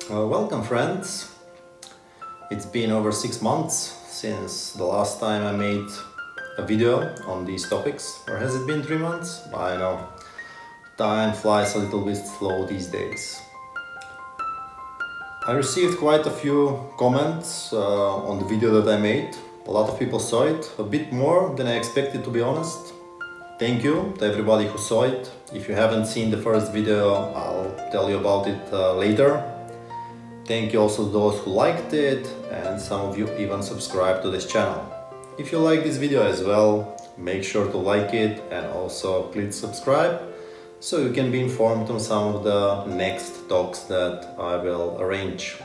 Welcome friends. It's been over 6 months since the last time I made a video on these topics. Or has it been 3 months? I know. Time flies a little bit slow these days. I received quite a few comments on the video that I made. A lot of people saw it, a bit more than I expected, to be honest. Thank you to everybody who saw it. If you haven't seen the first video, I'll tell you about it later. Thank you also to those who liked it, and some of you even subscribed to this channel. If you like this video as well, make sure to like it and also click subscribe so you can be informed on some of the next talks that I will arrange.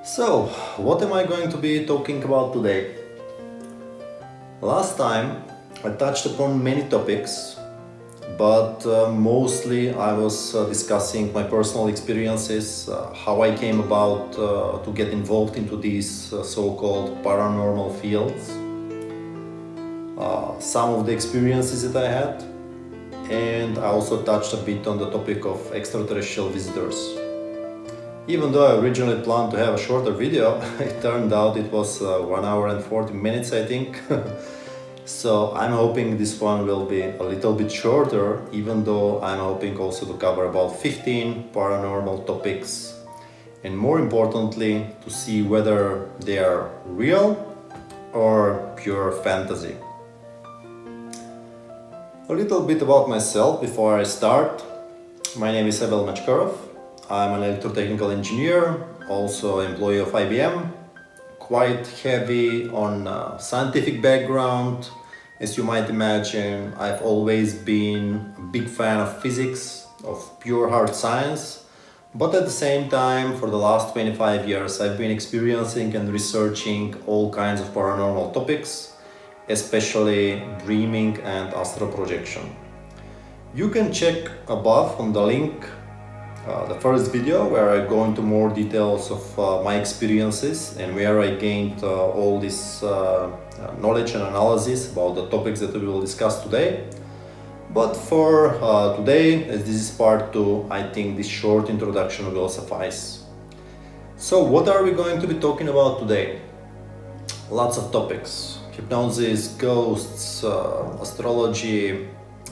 So, what am I going to be talking about today? Last time I touched upon many topics, but mostly I was discussing my personal experiences, how I came about to get involved into these so-called paranormal fields, some of the experiences that I had, and I also touched a bit on the topic of extraterrestrial visitors. Even though I originally planned to have a shorter video, it turned out it was 1 hour and 40 minutes, I think. So I'm hoping this one will be a little bit shorter, even though I'm hoping also to cover about 15 paranormal topics, and more importantly to see whether they are real or pure fantasy. A little bit about myself before I start. My name is Abel Machkarov. I'm an electrotechnical engineer, also employee of IBM. Quite heavy on scientific background. As you might imagine, I've always been a big fan of physics, of pure hard science, but at the same time, for the last 25 years, I've been experiencing and researching all kinds of paranormal topics, especially dreaming and astral projection. You can check above on the link the first video where I go into more details of my experiences and where I gained all this knowledge and analysis about the topics that we will discuss today. But for today, as this is part 2, I think this short introduction will suffice. So what are we going to be talking about today? Lots of topics: hypnosis, ghosts, astrology,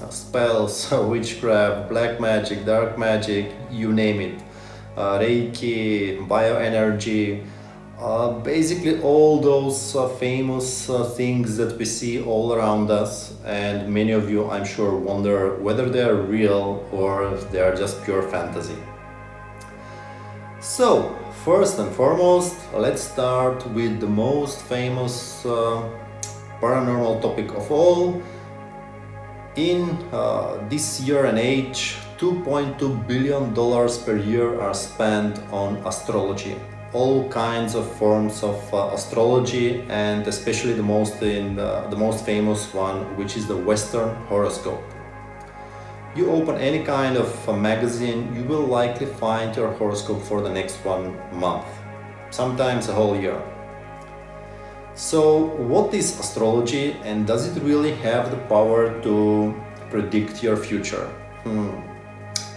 spells, witchcraft, black magic, dark magic, you name it, Reiki, bioenergy, basically all those famous things that we see all around us, and many of you, I'm sure, wonder whether they are real or if they are just pure fantasy. So, first and foremost, let's start with the most famous paranormal topic of all. In this year and age, $2.2 billion per year are spent on astrology. All kinds of forms of astrology, and especially the most famous one, which is the Western horoscope. You open any kind of magazine, you will likely find your horoscope for the next 1 month, sometimes a whole year. So what is astrology, and does it really have the power to predict your future?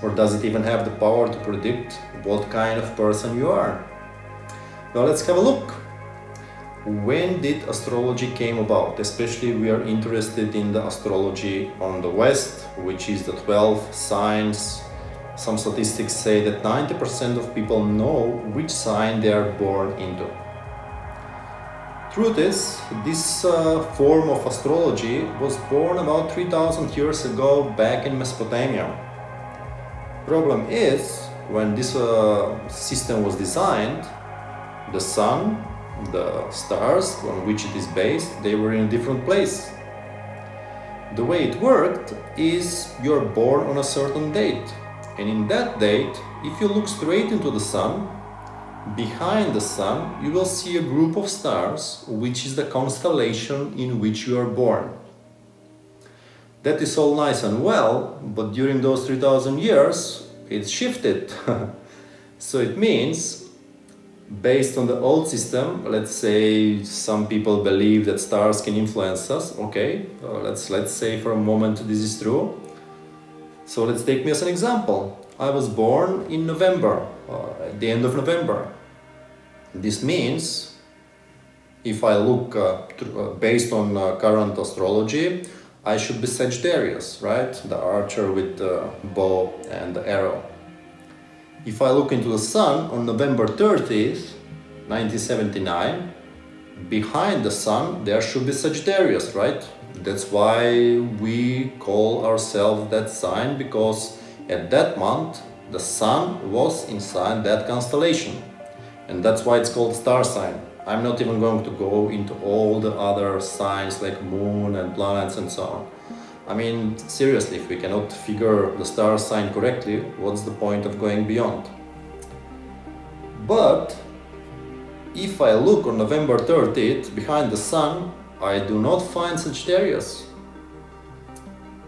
Or does it even have the power to predict what kind of person you are? Well, let's have a look. When did astrology came about? Especially we are interested in the astrology on the West, which is the 12 signs. Some statistics say that 90% of people know which sign they are born into. Truth is, this form of astrology was born about 3000 years ago back in Mesopotamia. Problem is, when this system was designed, the sun, the stars on which it is based, they were in a different place. The way it worked is you're born on a certain date, and in that date, if you look straight into the sun, behind the sun, you will see a group of stars, which is the constellation in which you are born. That is all nice and well, but during those 3000 years, it shifted. So it means, based on the old system, let's say some people believe that stars can influence us. Okay, let's say for a moment this is true. So let's take me as an example. I was born in November, at the end of November. This means, if I look based on current astrology, I should be Sagittarius, right? The archer with the bow and the arrow. If I look into the sun on November 30th, 1979, behind the sun there should be Sagittarius, right? That's why we call ourselves that sign, because at that month the sun was inside that constellation, and that's why it's called star sign. I'm not even going to go into all the other signs like moon and planets and so on. I mean, seriously, if we cannot figure the star sign correctly, what's the point of going beyond? But if I look on November 30th behind the sun, I do not find Sagittarius.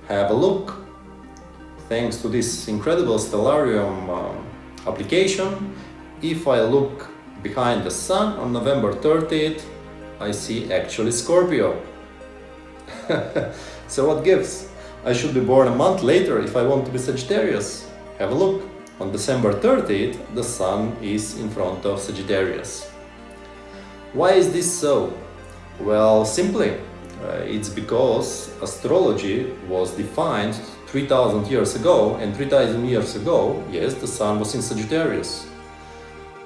Have a look. Thanks to this incredible Stellarium application, if I look behind the sun on November 30th, I see actually Scorpio. So what gives? I should be born a month later if I want to be Sagittarius. Have a look. On December 30th, the sun is in front of Sagittarius. Why is this so? Well, simply, it's because astrology was defined 3000 years ago, and 3000 years ago, yes, the sun was in Sagittarius.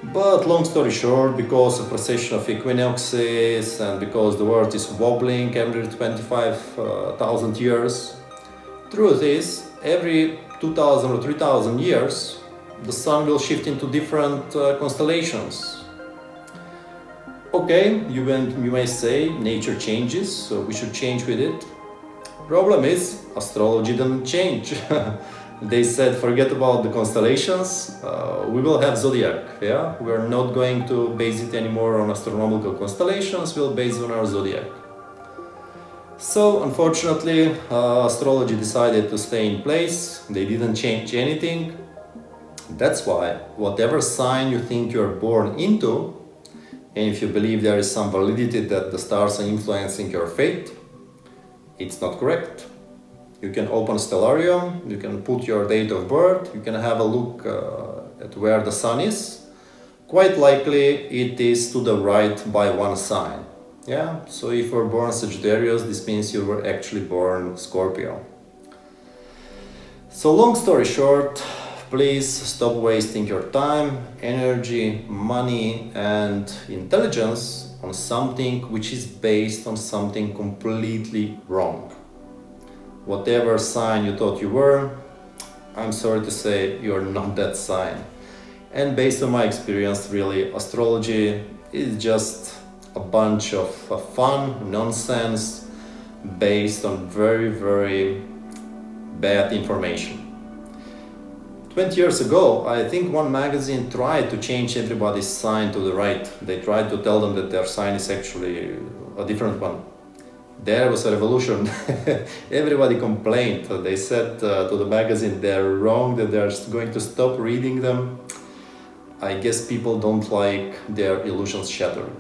But long story short, because of precession of equinoxes and because the world is wobbling every 25,000 years, truth is, every 2000 or 3000 years, the sun will shift into different constellations. Okay, you may say nature changes, so we should change with it. Problem is, astrology didn't change. They said, forget about the constellations, we will have zodiac, yeah? We're not going to base it anymore on astronomical constellations, we'll base it on our zodiac. So, unfortunately, astrology decided to stay in place, they didn't change anything. That's why, whatever sign you think you're born into, and if you believe there is some validity that the stars are influencing your fate, it's not correct. You can open Stellarium, you can put your date of birth, you can have a look at where the sun is. Quite likely it is to the right by one sign. Yeah, so if you were born Sagittarius, this means you were actually born Scorpio. So long story short, please stop wasting your time, energy, money and intelligence on something which is based on something completely wrong. Whatever sign you thought you were, I'm sorry to say you're not that sign. And based on my experience, really, astrology is just a bunch of fun nonsense based on very, very bad information. 20 years ago, I think one magazine tried to change everybody's sign to the right. They tried to tell them that their sign is actually a different one. There was a revolution. Everybody complained. They said to the magazine they're wrong, that they're going to stop reading them. I guess people don't like their illusions shattered.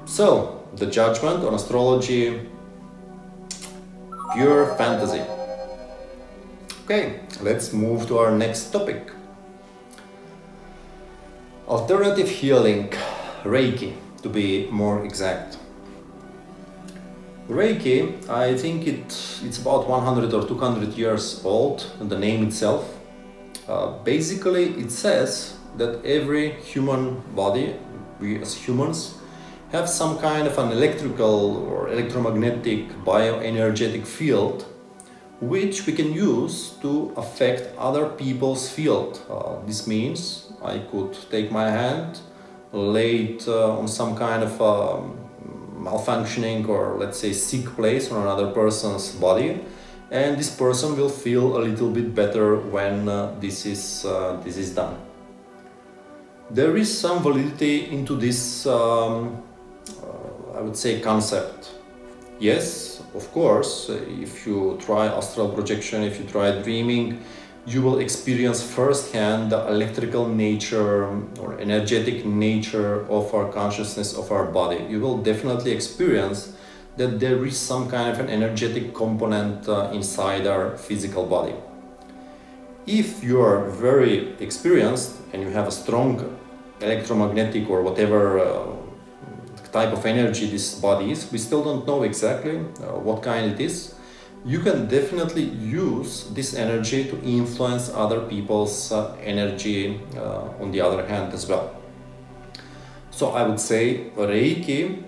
So, the judgment on astrology, pure fantasy. Okay, let's move to our next topic. Alternative healing, Reiki, to be more exact. Reiki, I think it's about 100 or 200 years old, the name itself. Basically, it says that every human body, we as humans, have some kind of an electrical or electromagnetic bioenergetic field which we can use to affect other people's field. This means I could take my hand, lay it on some kind of malfunctioning or let's say sick place on another person's body, and this person will feel a little bit better when this is done. There is some validity into this I would say concept. Yes, of course, if you try astral projection, if you try dreaming, you will experience firsthand the electrical nature or energetic nature of our consciousness, of our body. You will definitely experience that there is some kind of an energetic component inside our physical body. If you are very experienced and you have a strong electromagnetic or whatever type of energy this body is, we still don't know exactly what kind it is, you can definitely use this energy to influence other people's energy on the other hand as well. So I would say Reiki,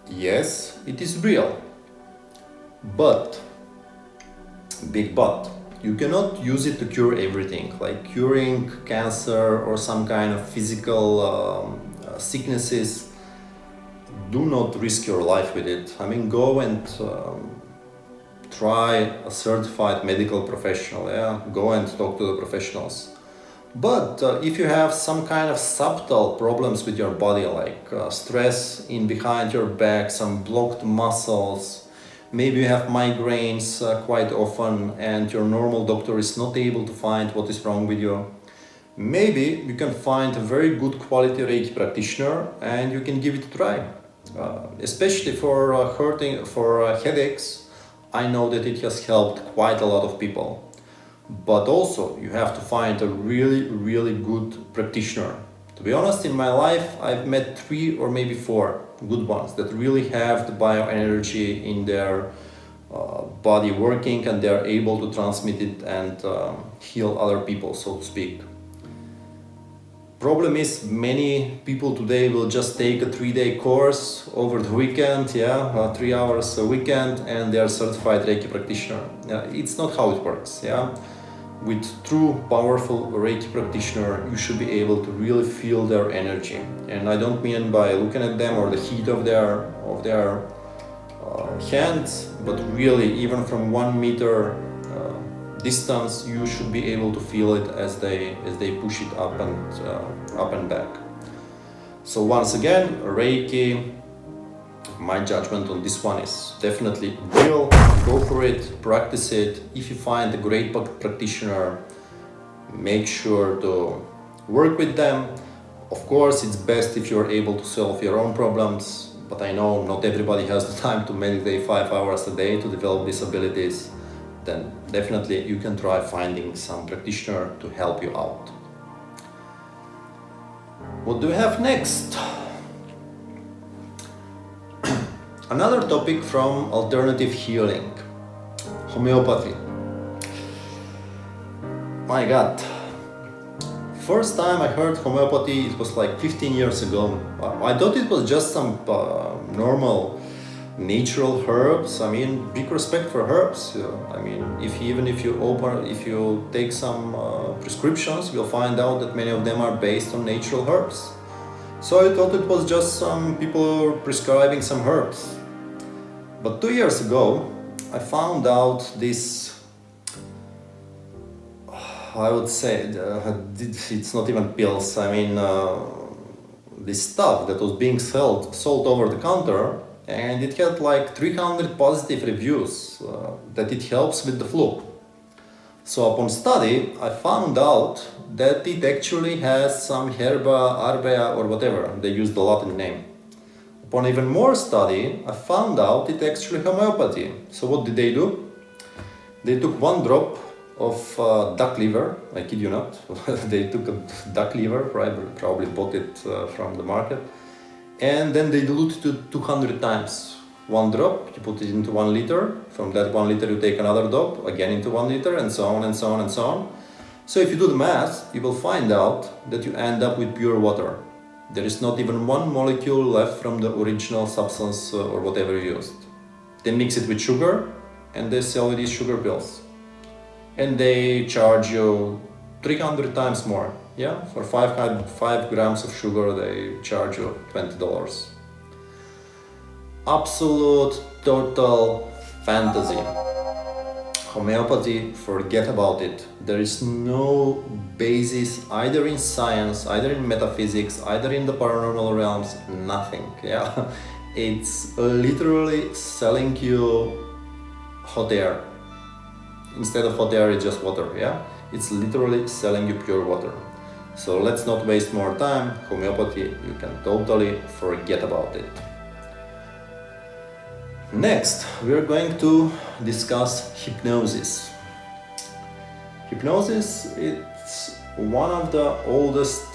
yes, it is real, but, big but, you cannot use it to cure everything, like curing cancer or some kind of physical sicknesses. Do not risk your life with it. I mean, go and try a certified medical professional, yeah? Go and talk to the professionals. But if you have some kind of subtle problems with your body, like stress in behind your back, some blocked muscles, maybe you have migraines quite often and your normal doctor is not able to find what is wrong with you, maybe you can find a very good quality Reiki practitioner and you can give it a try. Especially for headaches, I know that it has helped quite a lot of people. But also, you have to find a really good practitioner. To be honest, in my life, I've met 3 or maybe 4 good ones that really have the bioenergy in their body working and they are able to transmit it and heal other people, so to speak. Problem is, many people today will just take a 3-day course over the weekend, 3 hours a weekend, and they are certified Reiki practitioner. It's not how it works, With true powerful Reiki practitioner, you should be able to really feel their energy. And I don't mean by looking at them or the heat of their hands, but really even from 1 meter distance, you should be able to feel it as they push it up and back. So once again, Reiki, my judgment on this one is definitely real. Go for it, practice it. If you find a great practitioner, make sure to work with them. Of course, it's best if you're able to solve your own problems, but I know not everybody has the time to meditate 5 hours a day to develop these abilities. Then definitely you can try finding some practitioner to help you out. What do we have next? Another topic from alternative healing, homeopathy. My God, first time I heard homeopathy, it was like 15 years ago. I thought it was just some normal natural herbs. I mean, big respect for herbs. I mean, if you take some prescriptions, you'll find out that many of them are based on natural herbs. So I thought it was just some people prescribing some herbs. But 2 years ago, I found out this, I would say, it's not even pills. I mean, this stuff that was being sold over the counter, and it had like 300 positive reviews that it helps with the flu. So upon study, I found out that it actually has some herba, arbea or whatever, they use the Latin name. Upon even more study, I found out it actually homeopathy. So what did they do? They took 1 drop of duck liver, I kid you not. They took a duck liver, probably bought it from the market, and then they diluted it 200 times. 1 drop, you put it into 1 liter, from that 1 liter you take another drop, again into 1 liter, and so on and so on and so on. So if you do the math, you will find out that you end up with pure water. There is not even 1 molecule left from the original substance or whatever you used. They mix it with sugar and they sell you these sugar pills. And they charge you 300 times more. For 5 grams of sugar they charge you $20. Absolute, total fantasy. Homeopathy, forget about it. There is no basis either in science, either in metaphysics, either in the paranormal realms, nothing. It's literally selling you hot air. Instead of hot air, it's just water. It's literally selling you pure water. So let's not waste more time. Homeopathy, you can totally forget about it. Next, we are going to discuss hypnosis. Hypnosis, it's one of the oldest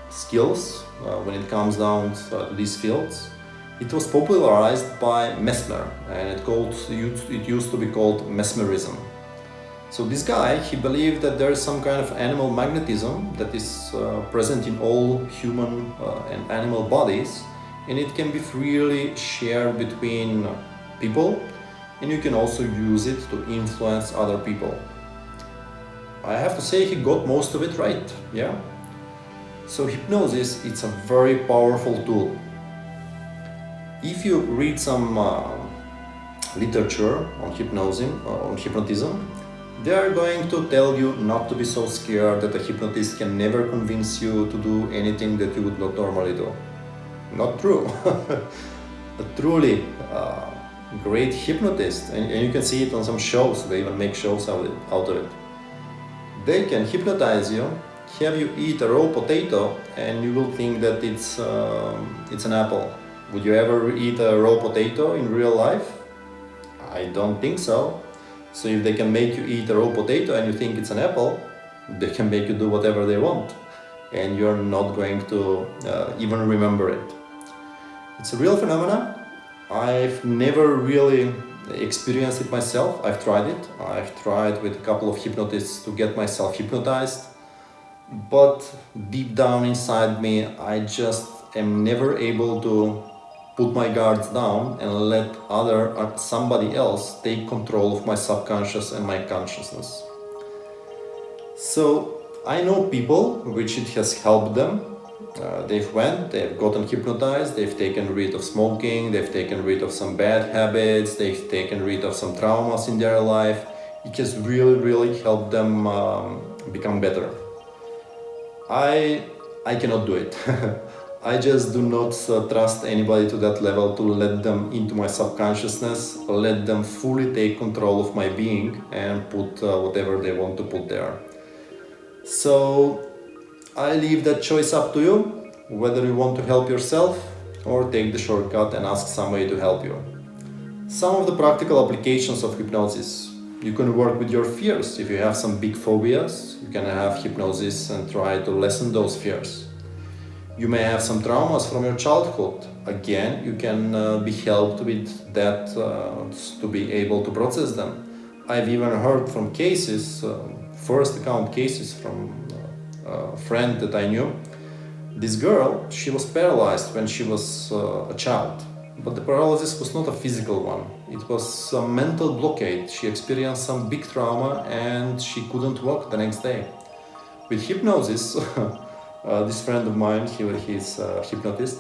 skills when it comes down to these fields. It was popularized by Mesmer, and it used to be called mesmerism. So this guy, he believed that there is some kind of animal magnetism that is present in all human and animal bodies, and it can be freely shared between people, and you can also use it to influence other people. I have to say he got most of it right, yeah? So hypnosis, it's a very powerful tool. If you read some literature on hypnotism, they are going to tell you not to be so scared that a hypnotist can never convince you to do anything that you would not normally do. Not true. A truly great hypnotist, and you can see it on some shows, they even make shows out of it. They can hypnotize you, have you eat a raw potato, and you will think that it's an apple. Would you ever eat a raw potato in real life? I don't think so. So if they can make you eat a raw potato and you think it's an apple, they can make you do whatever they want, and you're not going to even remember it. It's a real phenomenon. I've never really experienced it myself. I've tried it. I've tried with a couple of hypnotists to get myself hypnotized, but deep down inside me, I just am never able to put my guards down and let somebody else take control of my subconscious and my consciousness. So I know people which it has helped them. They've gotten hypnotized, they've taken rid of smoking, they've taken rid of some bad habits, they've taken rid of some traumas in their life. It has really helped them become better. I cannot do it. I just do not trust anybody to that level to let them into my subconsciousness, let them fully take control of my being and put whatever they want to put there. So I leave that choice up to you, whether you want to help yourself or take the shortcut and ask somebody to help you. Some of the practical applications of hypnosis. You can work with your fears. If you have some big phobias, you can have hypnosis and try to lessen those fears. You may have some traumas from your childhood. Again, you can be helped with that to be able to process them. I've even heard from cases, first account cases from a friend that I knew. This girl, she was paralyzed when she was a child, but the paralysis was not a physical one. It was a mental blockade. She experienced some big trauma and she couldn't walk the next day. With hypnosis, this friend of mine, he's a hypnotist,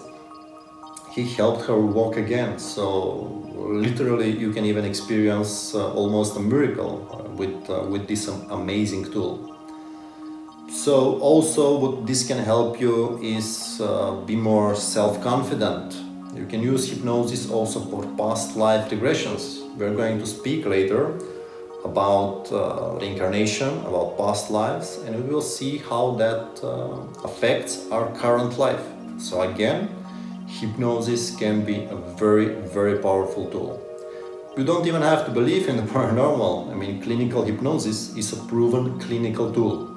he helped her walk again. So literally you can even experience almost a miracle with this amazing tool. So also what this can help you is be more self-confident. You can use hypnosis also for past life regressions. We're going to speak later about reincarnation, about past lives, and we will see how that affects our current life. So again, hypnosis can be a very powerful tool. You don't even have to believe in the paranormal. I mean, clinical hypnosis is a proven clinical tool.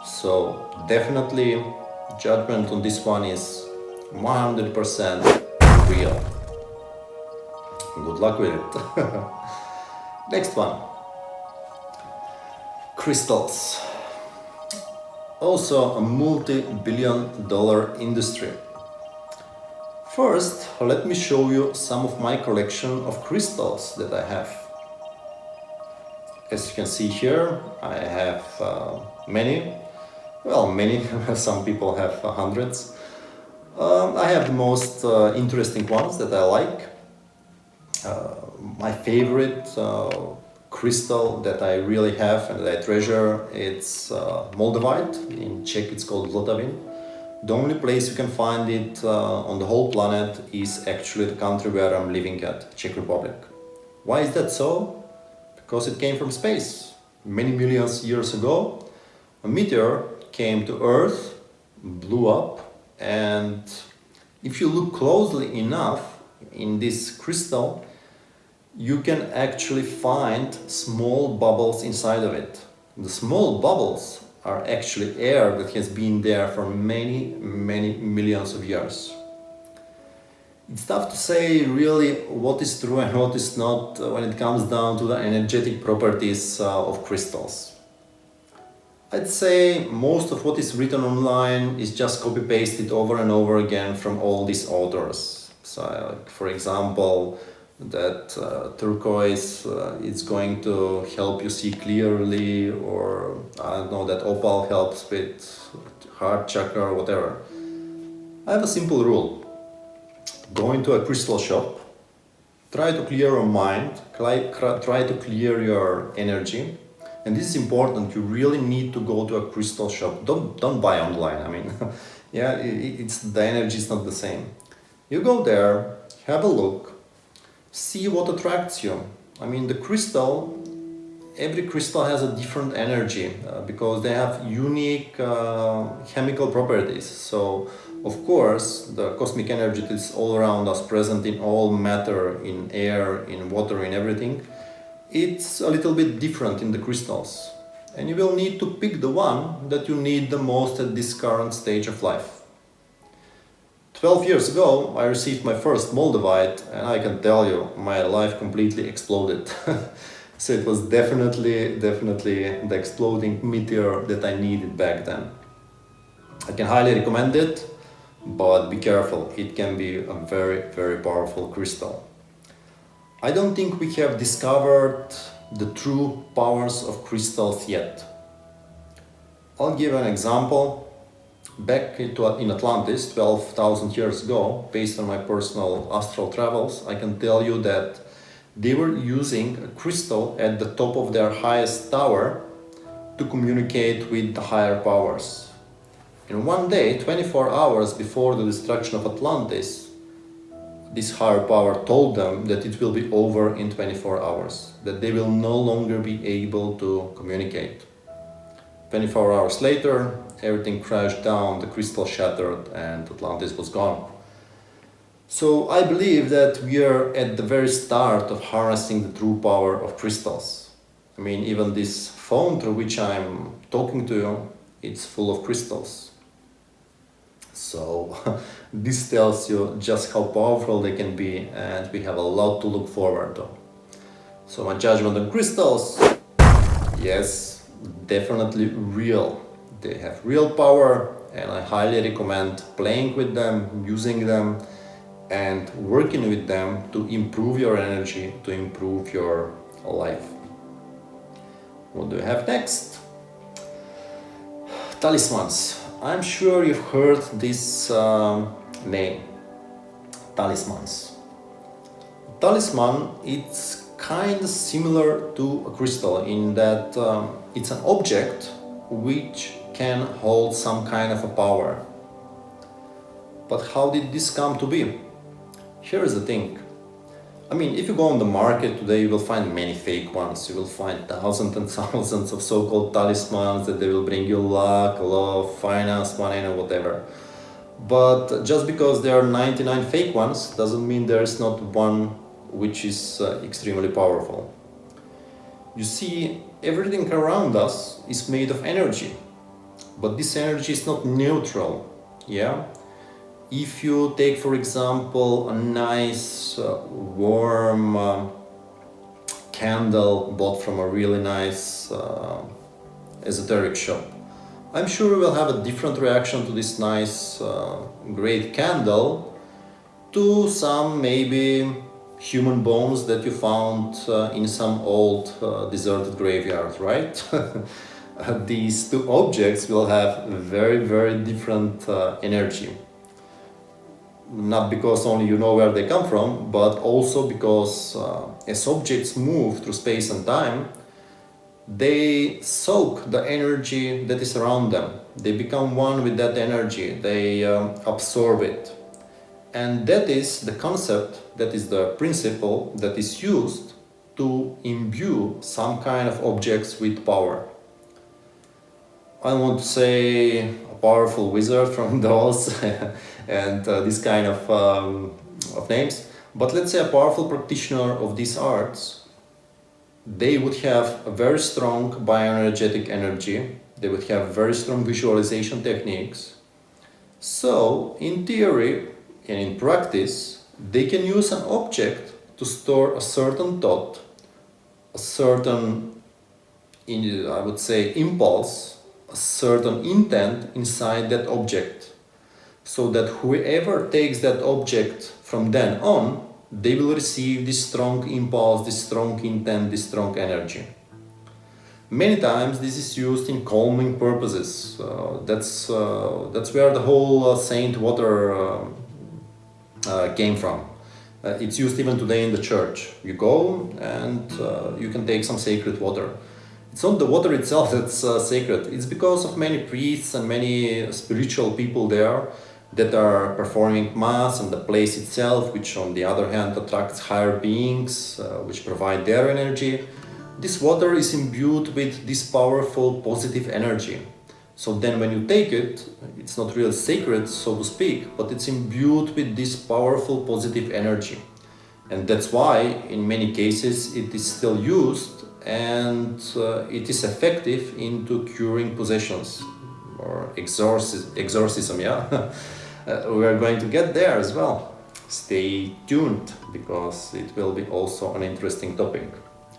So definitely judgment on this one is 100% real. Good luck with it. Next one. Crystals. Also a multi-billion-dollar industry. First, let me show you some of my collection of crystals that I have. As you can see here, I have many. Well, many. Some people have hundreds. I have the most interesting ones that I like. My favorite crystal that I really have and that I treasure, it's Moldavite. In Czech it's called Vltavin. The only place you can find it on the whole planet is actually the country where I'm living at, Czech Republic. Why is that so? Because it came from space. Many millions of years ago, a meteor came to Earth, blew up, and if you look closely enough in this crystal, you can actually find small bubbles inside of it. The small bubbles are actually air that has been there for many, many millions of years. It's tough to say really what is true and what is not when it comes down to the energetic properties of crystals. I'd say most of what is written online is just copy-pasted over and over again from all these authors. So, for example, that turquoise is going to help you see clearly, or I don't know, that opal helps with heart chakra or whatever. I have a simple rule. Go into a crystal shop, try to clear your mind, try to clear your energy. And this is important. You really need to go to a crystal shop. Don't buy online. I mean, yeah, it's the energy is not the same. You go there, have a look, see what attracts you. I mean, every crystal has a different energy because they have unique chemical properties. So, of course, the cosmic energy that is all around us, present in all matter, in air, in water, in everything, it's a little bit different in the crystals. And you will need to pick the one that you need the most at this current stage of life. 12 years ago, I received my first moldavite, and I can tell you, my life completely exploded. So it was definitely the exploding meteor that I needed back then. I can highly recommend it, but be careful, it can be a very, very powerful crystal. I don't think we have discovered the true powers of crystals yet. I'll give an example. Back in Atlantis, 12,000 years ago, based on my personal astral travels, I can tell you that they were using a crystal at the top of their highest tower to communicate with the higher powers. And one day, 24 hours before the destruction of Atlantis, this higher power told them that it will be over in 24 hours, that they will no longer be able to communicate. 24 hours later, everything crashed down, the crystal shattered, and Atlantis was gone. So I believe that we are at the very start of harnessing the true power of crystals. I mean, even this phone through which I'm talking to you, it's full of crystals. So this tells you just how powerful they can be, and we have a lot to look forward to. So my judgment on crystals, yes, definitely real. They have real power, and I highly recommend playing with them, using them, and working with them to improve your energy, to improve your life. What do we have next? Talismans. I'm sure you've heard this name, talismans. Talisman, it's kind of similar to a crystal in that it's an object which can hold some kind of a power. But how did this come to be? Here is the thing. I mean, if you go on the market today, you will find many fake ones. You will find thousands and thousands of so-called talismans that they will bring you luck, love, finance, money, and whatever. But just because there are 99 fake ones doesn't mean there is not one which is extremely powerful. You see, everything around us is made of energy, but this energy is not neutral. Yeah. If you take, for example, a nice warm candle bought from a really nice esoteric shop, I'm sure you will have a different reaction to this nice great candle to some maybe human bones that you found in some old deserted graveyard, right? These two objects will have very, very different energy. Not because only you know where they come from, but also because as objects move through space and time, they soak the energy that is around them. They become one with that energy, they absorb it. And that is the concept, that is the principle that is used to imbue some kind of objects with power. I want to say a powerful wizard from those and this kind of names, But let's say a powerful practitioner of these arts, they would have a very strong bioenergetic energy, they would have very strong visualization techniques. So, in theory and in practice, they can use an object to store a certain thought, a certain, I would say, impulse, a certain intent inside that object, so that whoever takes that object from then on, they will receive this strong impulse, this strong intent, this strong energy. Many times this is used in calming purposes. That's where the whole saint water came from. It's used even today in the church. You go and you can take some sacred water. It's not the water itself that's sacred. It's because of many priests and many spiritual people there that are performing mass, and the place itself, which on the other hand attracts higher beings, which provide their energy. This water is imbued with this powerful positive energy. So then when you take it, it's not really sacred, so to speak, but it's imbued with this powerful positive energy. And that's why in many cases it is still used, and it is effective into curing possessions or exorcism, yeah. We are going to get there as well. Stay tuned, because it will be also an interesting topic,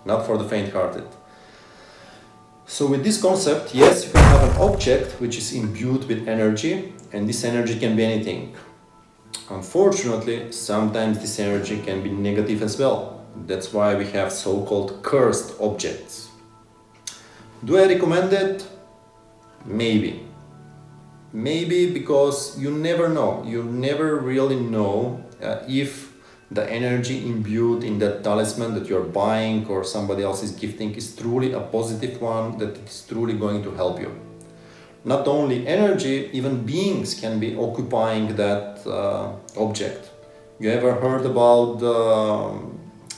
not for the faint-hearted. So with this concept, yes, you can have an object which is imbued with energy, and this energy can be anything. Unfortunately, sometimes this energy can be negative as well. That's why we have so-called cursed objects. Do I recommend it? Maybe. Maybe, because you never know. You never really know if the energy imbued in that talisman that you're buying or somebody else is gifting is truly a positive one, that it's truly going to help you. Not only energy, even beings can be occupying that object. You ever heard about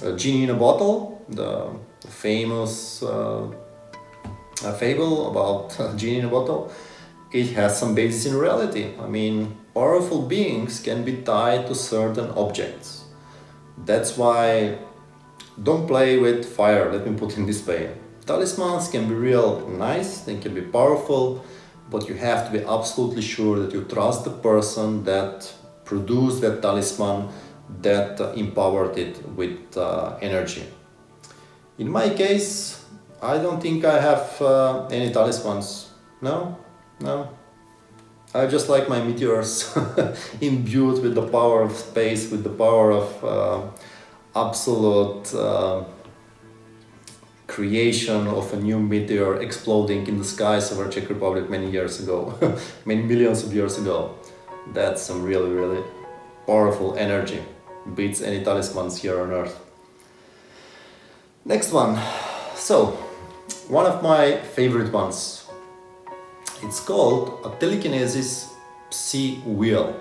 a genie in a bottle? The famous fable about a genie in a bottle? It has some basis in reality. I mean, powerful beings can be tied to certain objects. That's why don't play with fire, let me put it in this way. Talismans can be real nice, they can be powerful, but you have to be absolutely sure that you trust the person that produced that talisman, that empowered it with energy. In my case, I don't think I have any talismans. No. I just like my meteors imbued with the power of space, with the power of absolute creation of a new meteor exploding in the skies of our Czech Republic many years ago, many millions of years ago. That's some really, really powerful energy. Beats any talismans here on Earth. Next one. So, one of my favorite ones. It's called a Telekinesis Psi Wheel.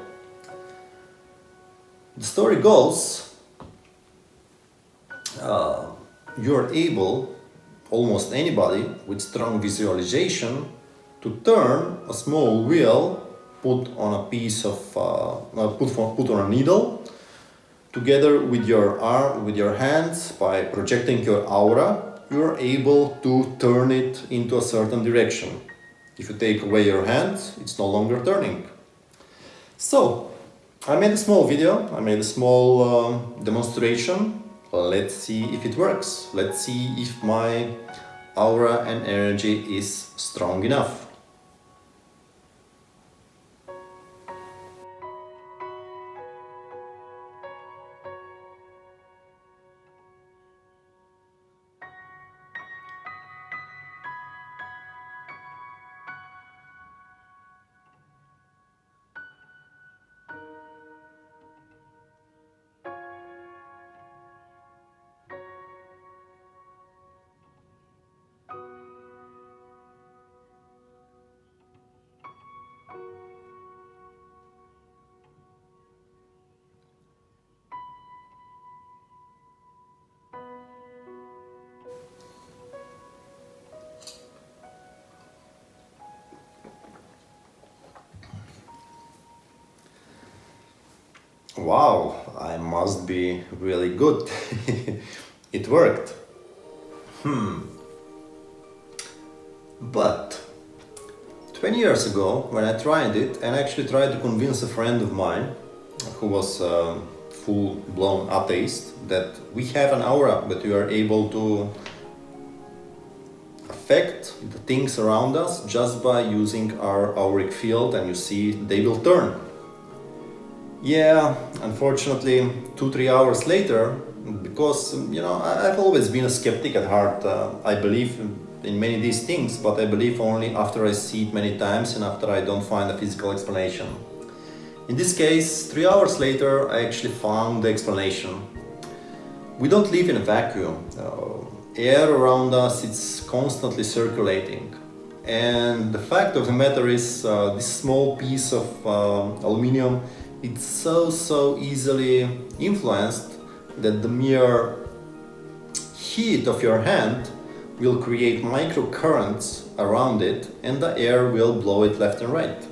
The story goes, you're able, almost anybody with strong visualization, to turn a small wheel, put on a piece of, put on a needle, together with your arm, with your hands, by projecting your aura, you're able to turn it into a certain direction. If you take away your hand, it's no longer turning. So, I made a small video, I made a small demonstration. Let's see if it works. Let's see if my aura and energy is strong enough. Wow, I must be really good. It worked. But 20 years ago, when I tried it and actually tried to convince a friend of mine who was a full-blown atheist that we have an aura, that we are able to affect the things around us just by using our auric field, and you see they will turn. Yeah, unfortunately, 2-3 hours later, because I've always been a skeptic at heart. I believe in many of these things, but I believe only after I see it many times and after I don't find a physical explanation. In this case, 3 hours later, I actually found the explanation. We don't live in a vacuum. Air around us is constantly circulating. And the fact of the matter is, this small piece of aluminium, it's so easily influenced that the mere heat of your hand will create microcurrents around it, and the air will blow it left and right.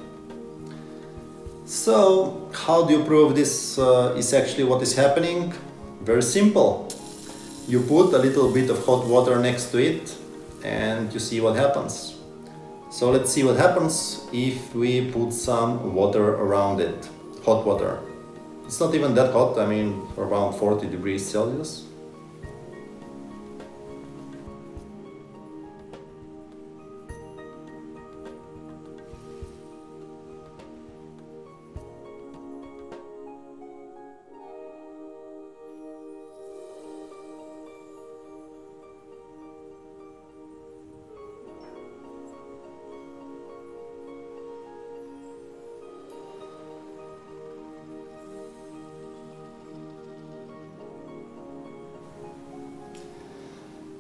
So, how do you prove this is actually what is happening? Very simple. You put a little bit of hot water next to it and you see what happens. So let's see what happens if we put some water around it. Hot water. It's not even that hot, I mean around 40 degrees Celsius.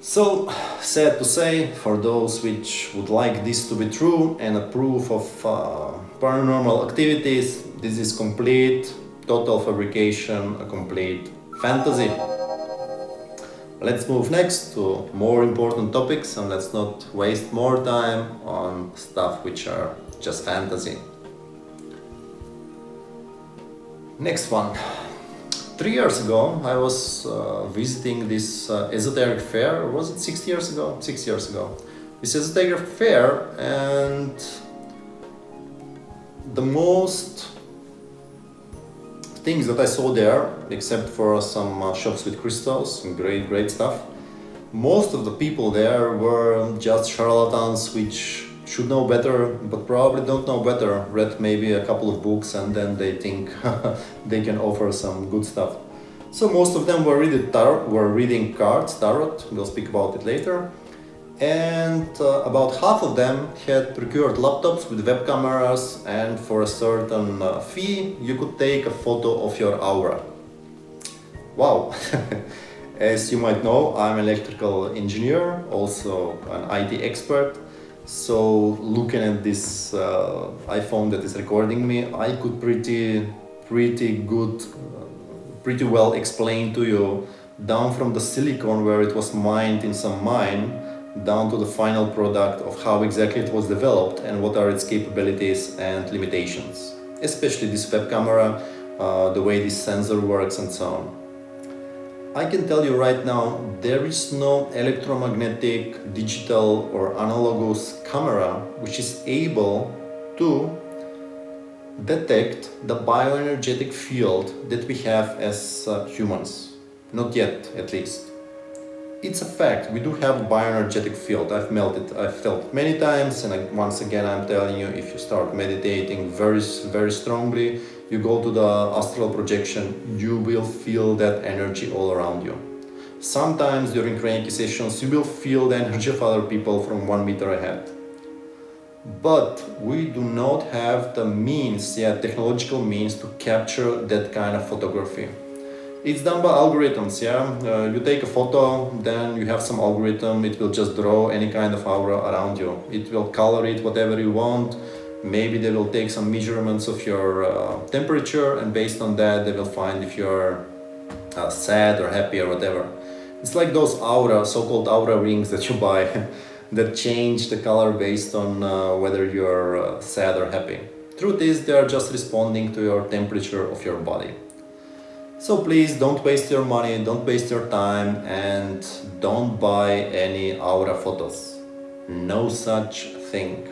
So, sad to say, for those which would like this to be true and a proof of paranormal activities, this is complete, total fabrication, a complete fantasy. Let's move next to more important topics and let's not waste more time on stuff which are just fantasy. Next one. 3 years ago, I was visiting this esoteric fair, or was it 6 years ago? 6 years ago. This esoteric fair, and the most things that I saw there, except for some shops with crystals and great stuff, most of the people there were just charlatans which should know better, but probably don't know better, read maybe a couple of books and then they think they can offer some good stuff. So most of them were reading cards, tarot, we'll speak about it later. And about half of them had procured laptops with web cameras, and for a certain fee you could take a photo of your aura. Wow! As you might know, I'm an electrical engineer, also an IT expert. So looking at this iPhone that is recording me, I could pretty well explain to you, down from the silicon where it was mined in some mine, down to the final product of how exactly it was developed and what are its capabilities and limitations. Especially this web camera, the way this sensor works and so on. I can tell you right now, there is no electromagnetic, digital or analogous camera which is able to detect the bioenergetic field that we have as humans. Not yet, at least. It's a fact, we do have a bioenergetic field. I've felt it many times, and once again I'm telling you, if you start meditating very strongly, you go to the astral projection, you will feel that energy all around you. Sometimes during Reiki sessions you will feel the energy of other people from 1 meter ahead. But we do not have the means yet, technological means, to capture that kind of photography. It's done by algorithms, yeah? You take a photo, then you have some algorithm, it will just draw any kind of aura around you. It will color it whatever you want. Maybe they will take some measurements of your temperature, and based on that they will find if you're sad or happy or whatever. It's like those aura, so-called aura rings that you buy that change the color based on whether you're sad or happy. Truth is, they are just responding to your temperature of your body. So please don't waste your money, don't waste your time, and don't buy any aura photos. No such thing.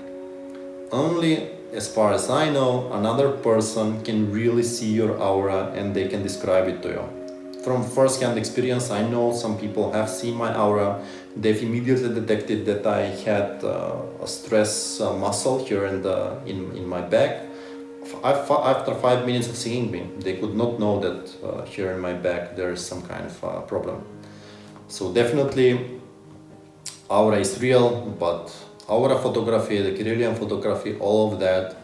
Only, as far as I know, another person can really see your aura and they can describe it to you. From first-hand experience, I know some people have seen my aura. They've immediately detected that I had a stress muscle here in my back. After 5 minutes of seeing me, they could not know that here in my back there is some kind of problem. So definitely, aura is real, but aura photography, the Kirlian photography, all of that,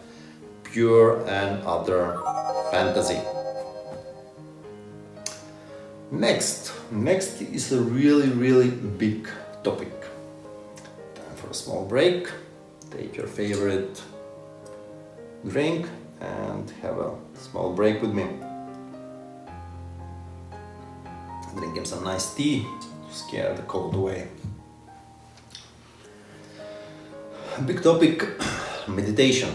pure and utter fantasy. Next is a really big topic. Time for a small break. Take your favorite drink and have a small break with me. Drinking some nice tea to scare the cold away. Big topic, meditation.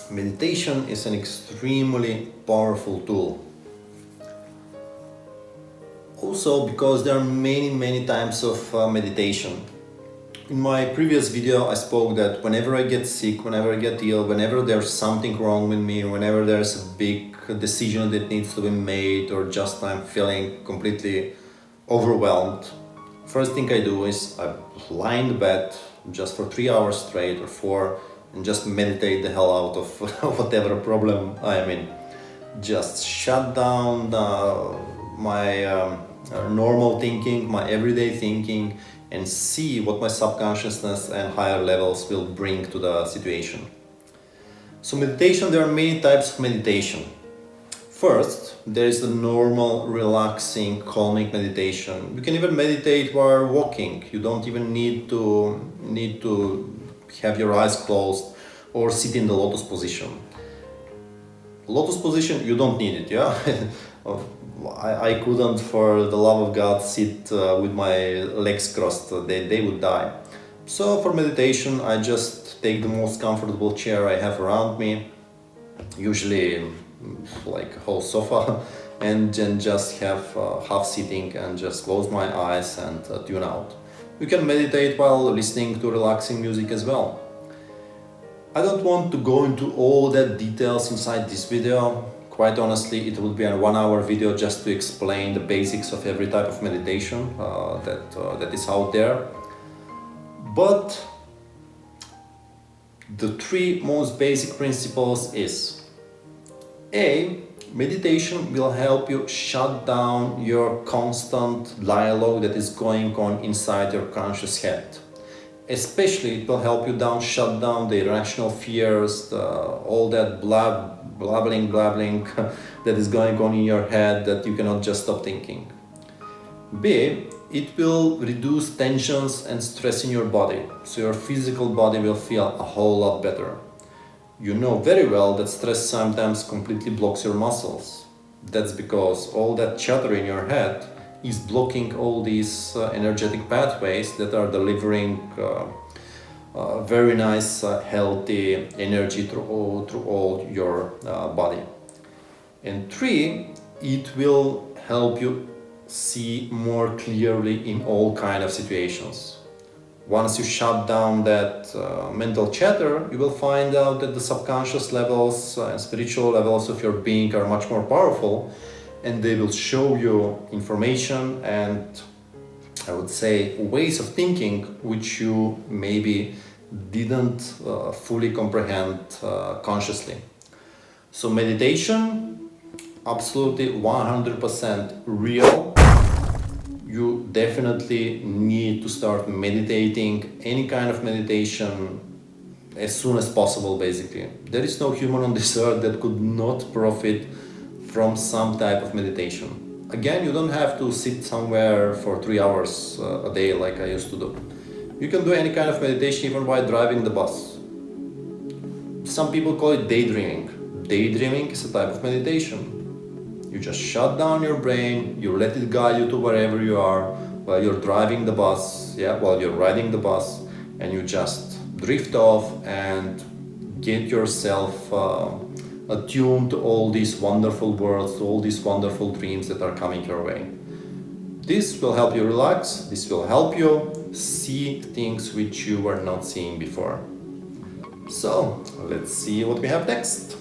Meditation is an extremely powerful tool. Also because there are many types of meditation. In my previous video I spoke that whenever I get sick, whenever I get ill, whenever there's something wrong with me, whenever there's a big decision that needs to be made, or just I'm feeling completely overwhelmed, first thing I do is I lie in the bed just for 3 hours straight or 4 and just meditate the hell out of whatever problem I am in. Just shut down my normal thinking, my everyday thinking, and see what my subconsciousness and higher levels will bring to the situation. So meditation, there are many types of meditation. First, there is the normal, relaxing, calming meditation. You can even meditate while walking. You don't even need to have your eyes closed or sit in the lotus position. Lotus position, you don't need it, yeah? I couldn't, for the love of God, sit with my legs crossed. They would die. So for meditation, I just take the most comfortable chair I have around me, usually like a whole sofa, and then just have half sitting and just close my eyes and tune out. You can meditate while listening to relaxing music as well. I don't want to go into all that details inside this video. Quite honestly, it would be a 1-hour video just to explain the basics of every type of meditation that is out there. But the 3 most basic principles is: A, meditation will help you shut down your constant dialogue that is going on inside your conscious head. Especially it will help you shut down the irrational fears, all that blabbling that is going on in your head that you cannot just stop thinking. B, it will reduce tensions and stress in your body, so your physical body will feel a whole lot better. You know very well that stress sometimes completely blocks your muscles. That's because all that chatter in your head is blocking all these energetic pathways that are delivering very nice, healthy energy through all your body. And 3, it will help you see more clearly in all kind of situations. Once you shut down that mental chatter, you will find out that the subconscious levels and spiritual levels of your being are much more powerful, and they will show you information and, I would say, ways of thinking which you maybe didn't fully comprehend consciously. So meditation, absolutely 100% real. You definitely need to start meditating, any kind of meditation, as soon as possible, basically. There is no human on this earth that could not profit from some type of meditation. Again, you don't have to sit somewhere for 3 hours a day like I used to do. You can do any kind of meditation even while driving the bus. Some people call it daydreaming. Daydreaming is a type of meditation. You just shut down your brain, you let it guide you to wherever you are while you're driving the bus, while you're riding the bus, and you just drift off and get yourself attuned to all these wonderful worlds, to all these wonderful dreams that are coming your way. This will help you relax, this will help you see things which you were not seeing before. So, let's see what we have next.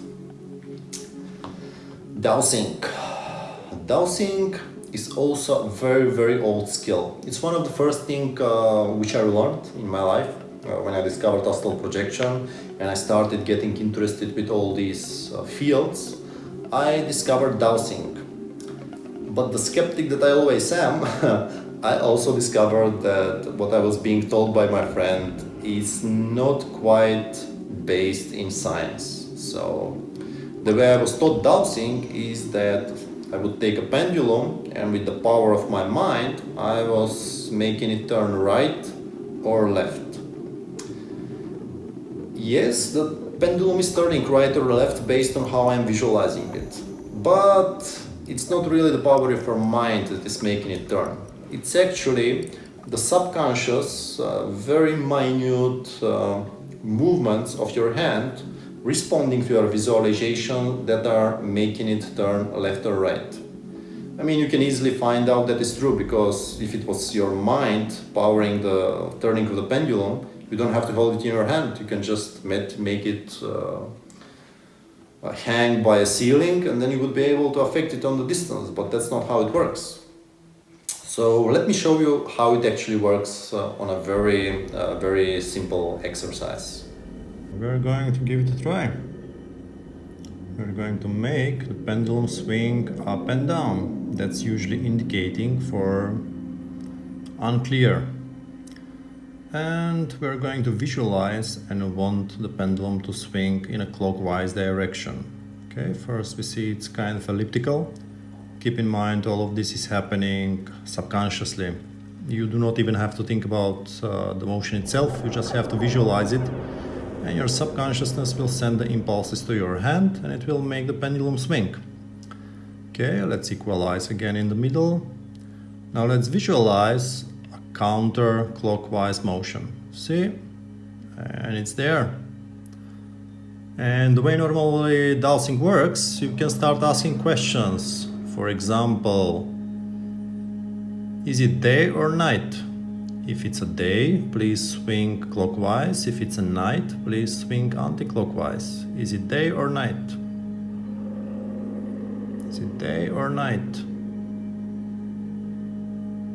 Dowsing. Dowsing is also a very, very old skill. It's one of the first things which I learned in my life when I discovered Astral Projection and I started getting interested with all these fields. I discovered dowsing. But the skeptic that I always am, I also discovered that what I was being told by my friend is not quite based in science. So the way I was taught dowsing is that I would take a pendulum and with the power of my mind, I was making it turn right or left. Yes, the pendulum is turning right or left based on how I'm visualizing it. But it's not really the power of your mind that is making it turn. It's actually the subconscious, very minute movements of your hand responding to your visualization that are making it turn left or right. I mean, you can easily find out that it's true because if it was your mind powering the turning of the pendulum, you don't have to hold it in your hand. You can just make it hang by a ceiling and then you would be able to affect it on the distance, but that's not how it works. So let me show you how it actually works on a very simple exercise. We're going to give it a try. We're going to make the pendulum swing up and down. That's usually indicating for unclear. And we're going to visualize and want the pendulum to swing in a clockwise direction. Okay, first we see it's kind of elliptical. Keep in mind all of this is happening subconsciously. You do not even have to think about the motion itself, you just have to visualize it. And your subconsciousness will send the impulses to your hand and it will make the pendulum swing. Okay, let's equalize again in the middle. Now let's visualize counter-clockwise motion. See? And it's there. And the way normally dowsing works, you can start asking questions. For example, is it day or night? If it's a day, please swing clockwise. If it's a night, please swing anti-clockwise. Is it day or night? Is it day or night?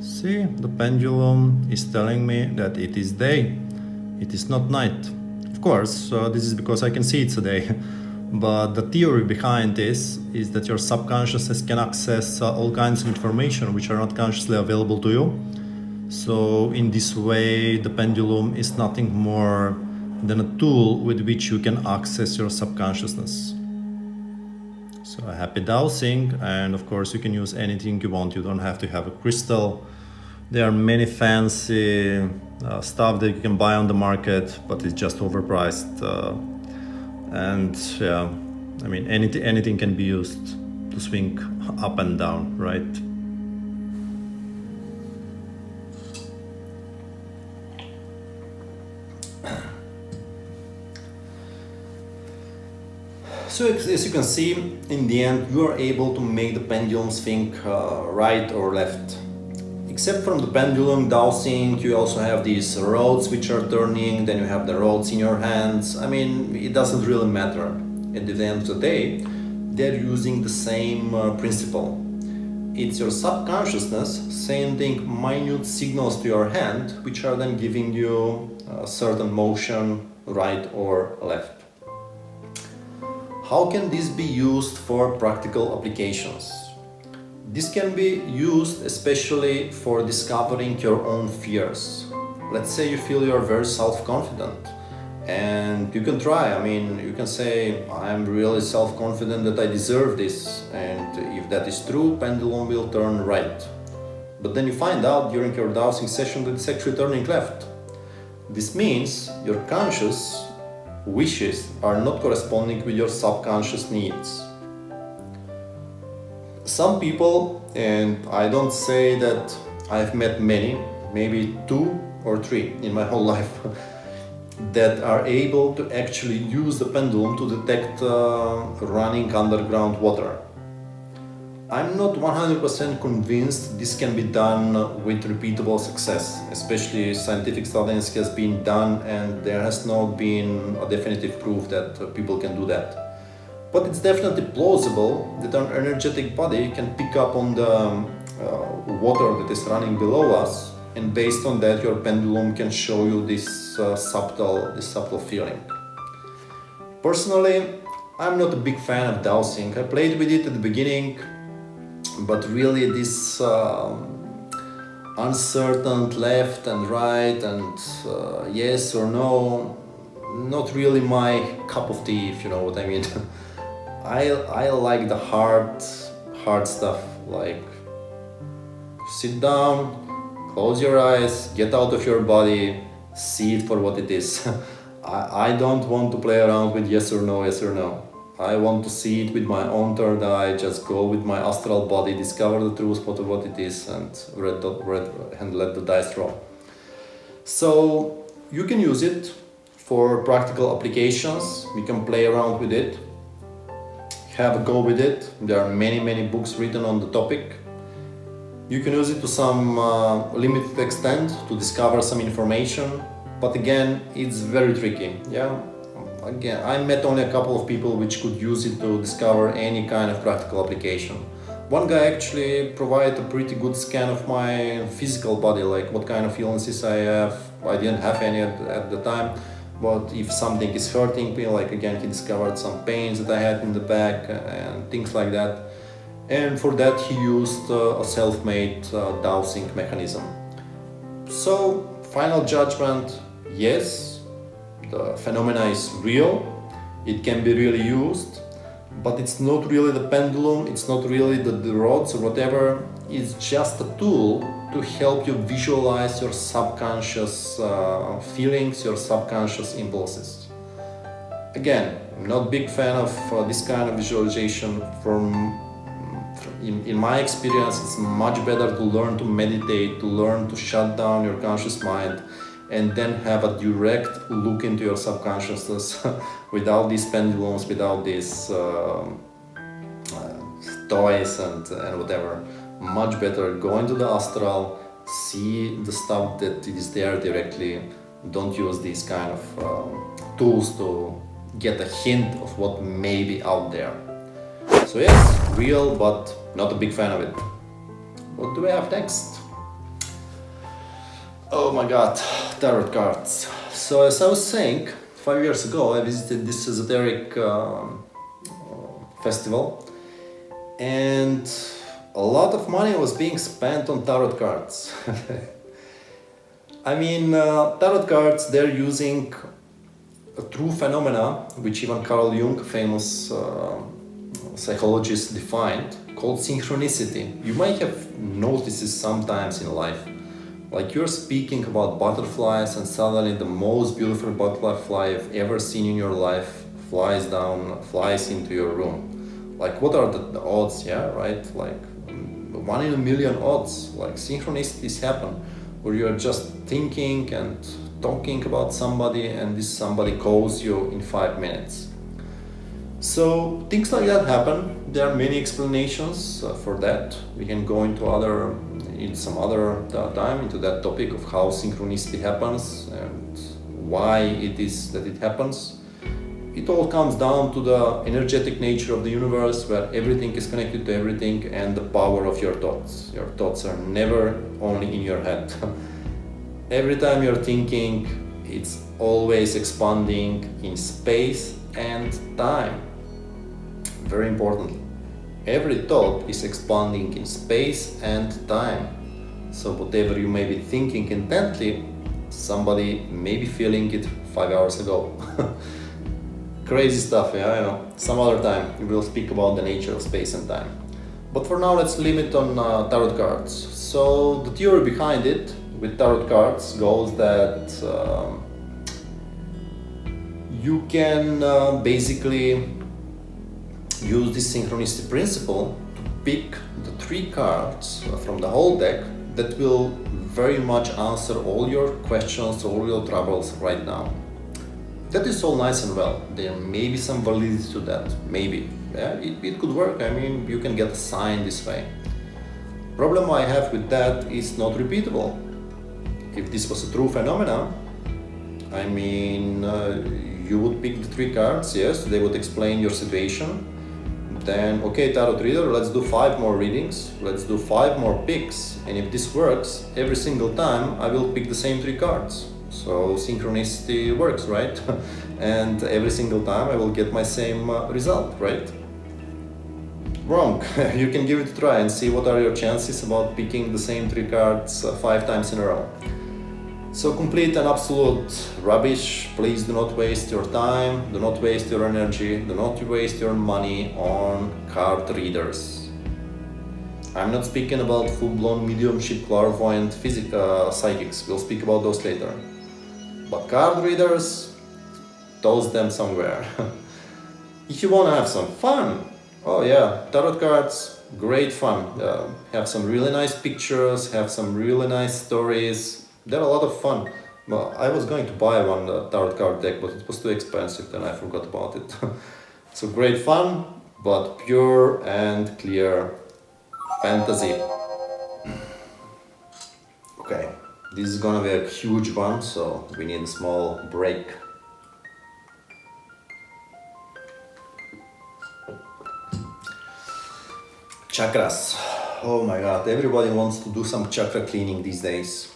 See, the pendulum is telling me that it is day, it is not night. Of course, this is because I can see it's a day, but the theory behind this is that your subconsciousness can access all kinds of information which are not consciously available to you. So in this way, the pendulum is nothing more than a tool with which you can access your subconsciousness. So a happy dowsing, and of course you can use anything you want. You don't have to have a crystal. There are many fancy stuff that you can buy on the market, but it's just overpriced. And yeah, I mean anything can be used to swing up and down, right? So as you can see, in the end, you are able to make the pendulum swing right or left. Except from the pendulum dowsing, you also have these rods which are turning, then you have the rods in your hands. I mean, it doesn't really matter. At the end of the day, they're using the same principle. It's your subconsciousness sending minute signals to your hand, which are then giving you a certain motion, right or left. How can this be used for practical applications? This can be used especially for discovering your own fears. Let's say you feel you're very self-confident and you can try. I mean, you can say, I'm really self-confident that I deserve this, and if that is true, pendulum will turn right. But then you find out during your dowsing session that it's actually turning left. This means your conscious wishes are not corresponding with your subconscious needs. Some people, and I don't say that I've met many, maybe 2 or 3 in my whole life, that are able to actually use the pendulum to detect running underground water. I'm not 100% convinced this can be done with repeatable success, especially scientific studies has been done and there has not been a definitive proof that people can do that. But it's definitely plausible that an energetic body can pick up on the water that is running below us, and based on that your pendulum can show you this subtle feeling. Personally, I'm not a big fan of dowsing. I played with it at the beginning, but really this uncertain left and right and yes or no, not really my cup of tea, if you know what I mean. I like the hard stuff, like sit down, close your eyes, get out of your body, see it for what it is. I don't want to play around with yes or no, yes or no. I want to see it with my own third eye, just go with my astral body, discover the truth of what it is, and let the dice roll. So you can use it for practical applications. We can play around with it, have a go with it. There are many books written on the topic. You can use it to some limited extent to discover some information, but again, it's very tricky. Yeah. Again, I met only a couple of people which could use it to discover any kind of practical application. One guy actually provided a pretty good scan of my physical body, like what kind of illnesses I have. I didn't have any at the time, but if something is hurting me, like again, he discovered some pains that I had in the back and things like that. And for that he used a self-made dowsing mechanism. So, final judgment, yes, the phenomena is real, it can be really used, but it's not really the pendulum, it's not really the rods or whatever, it's just a tool to help you visualize your subconscious feelings, your subconscious impulses. Again, I'm not a big fan of this kind of visualization. In my experience, it's much better to learn to meditate, to learn to shut down your conscious mind, and then have a direct look into your subconsciousness without these pendulums, without these toys and whatever. Much better go into the astral, see the stuff that is there directly. Don't use these kind of tools to get a hint of what may be out there. So yes, real, but not a big fan of it. What do we have next? Oh my god, tarot cards. So as I was saying, 5 years ago I visited this esoteric festival, and a lot of money was being spent on tarot cards. I mean, tarot cards, they're using a true phenomena, which even Carl Jung, famous psychologist, defined, called synchronicity. You might have noticed this sometimes in life. Like you're speaking about butterflies and suddenly the most beautiful butterfly you've ever seen in your life flies into your room. Like what are the odds, yeah, right? Like 1 in a million odds. Like synchronicities happen where you're just thinking and talking about somebody and this somebody calls you in 5 minutes. So things like that happen. There are many explanations for that. We can go into some other time into that topic of how synchronicity happens and why it is that it happens. It all comes down to the energetic nature of the universe, where everything is connected to everything, and the power of your thoughts. Your thoughts are never only in your head. Every time you're thinking, it's always expanding in space and time. Very important. Every thought is expanding in space and time. So whatever you may be thinking intently, somebody may be feeling it 5 hours ago. Crazy stuff, yeah, I know. Some other time we will speak about the nature of space and time. But for now, let's limit on tarot cards. So the theory behind it with tarot cards goes that you can basically use this synchronicity principle to pick the 3 cards from the whole deck that will very much answer all your questions, all your troubles right now. That is all nice and well. There may be some validity to that, maybe. Yeah, it could work. I mean, you can get a sign this way. Problem I have with that is not repeatable. If this was a true phenomenon, I mean, you would pick the 3 cards, yes, they would explain your situation. Then, okay, tarot reader, let's do 5 more readings, let's do 5 more picks, and if this works, every single time I will pick the same 3 cards. So synchronicity works, right? And every single time I will get my same result, right? Wrong. You can give it a try and see what are your chances about picking the same 3 cards 5 times in a row. So complete and absolute rubbish. Please do not waste your time, do not waste your energy, do not waste your money on card readers. I'm not speaking about full-blown mediumship, clairvoyant, psychics. We'll speak about those later. But card readers, toss them somewhere. If you want to have some fun, oh yeah, tarot cards, great fun. Have some really nice pictures, have some really nice stories. They're a lot of fun. Well, I was going to buy one tarot card deck, but it was too expensive and I forgot about it. So great fun, but pure and clear fantasy. Okay, this is gonna be a huge one, so we need a small break. Chakras. Oh my god, everybody wants to do some chakra cleaning these days.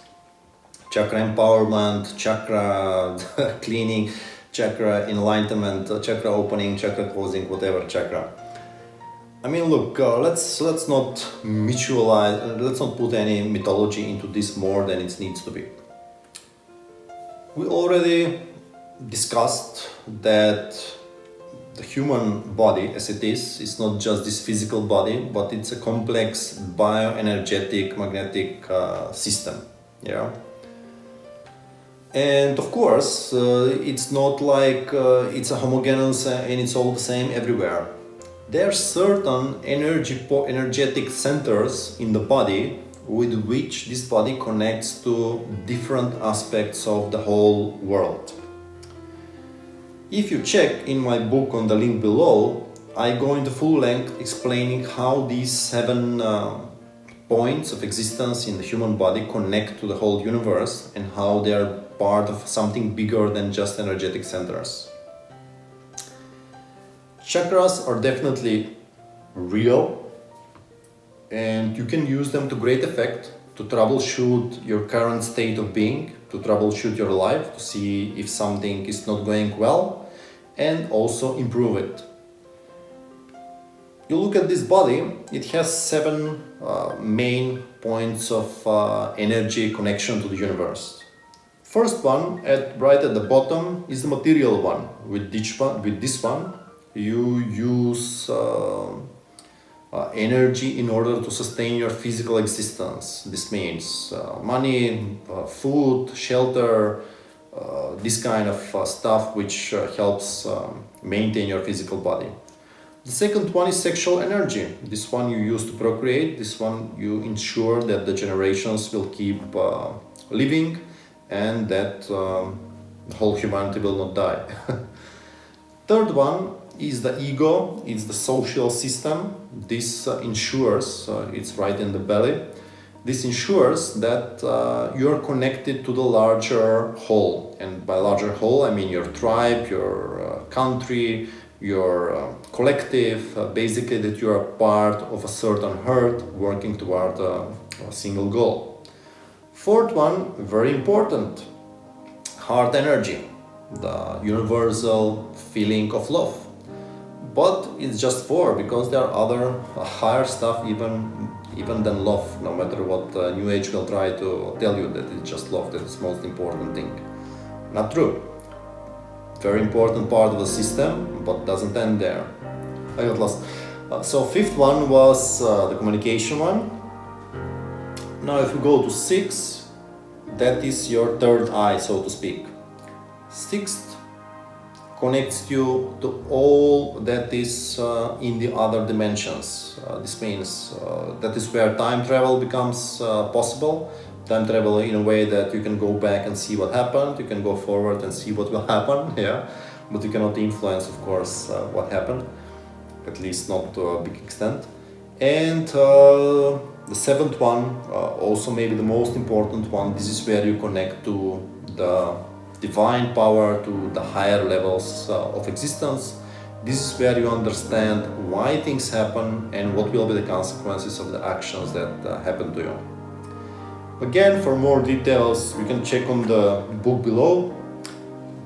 Chakra empowerment, chakra cleaning, chakra enlightenment, chakra opening, chakra closing, whatever chakra. I mean, look, let's not mutualize, let's not put any mythology into this more than it needs to be. We already discussed that the human body as it is not just this physical body, but it's a complex bioenergetic magnetic system. Yeah. And of course, it's not like it's a homogeneous and it's all the same everywhere. There are certain energetic centers in the body with which this body connects to different aspects of the whole world. If you check in my book on the link below, I go into full length explaining how these 7 points of existence in the human body connect to the whole universe and how they are part of something bigger than just energetic centers. Chakras are definitely real and you can use them to great effect to troubleshoot your current state of being, to troubleshoot your life, to see if something is not going well and also improve it. You look at this body, it has 7 main points of energy connection to the universe. First one, right at the bottom, is the material one. With this one, you use energy in order to sustain your physical existence. This means money, food, shelter, this kind of stuff which helps maintain your physical body. The second one is sexual energy. This one you use to procreate. This one you ensure that the generations will keep living and that the whole humanity will not die. Third one is the ego, it's the social system. This ensures, it's right in the belly, this ensures that you are connected to the larger whole. And by larger whole, I mean your tribe, your country, your collective, basically that you are part of a certain herd working toward a single goal. Fourth one, very important, heart energy, the universal feeling of love. But it's just 4 because there are other higher stuff even than love, no matter what New Age will try to tell you that it's just love, that is the most important thing. Not true. Very important part of the system, but doesn't end there. I got lost. So 5th one was the communication one. Now if you go to 6, that is your 3rd eye, so to speak. 6th connects you to all that is in the other dimensions. This means that is where time travel becomes possible, time travel in a way that you can go back and see what happened, you can go forward and see what will happen, yeah, but you cannot influence, of course, what happened, at least not to a big extent. And the seventh one, also maybe the most important one, this is where you connect to the divine power, to the higher levels of existence. This is where you understand why things happen and what will be the consequences of the actions that happen to you. Again, for more details, you can check on the book below.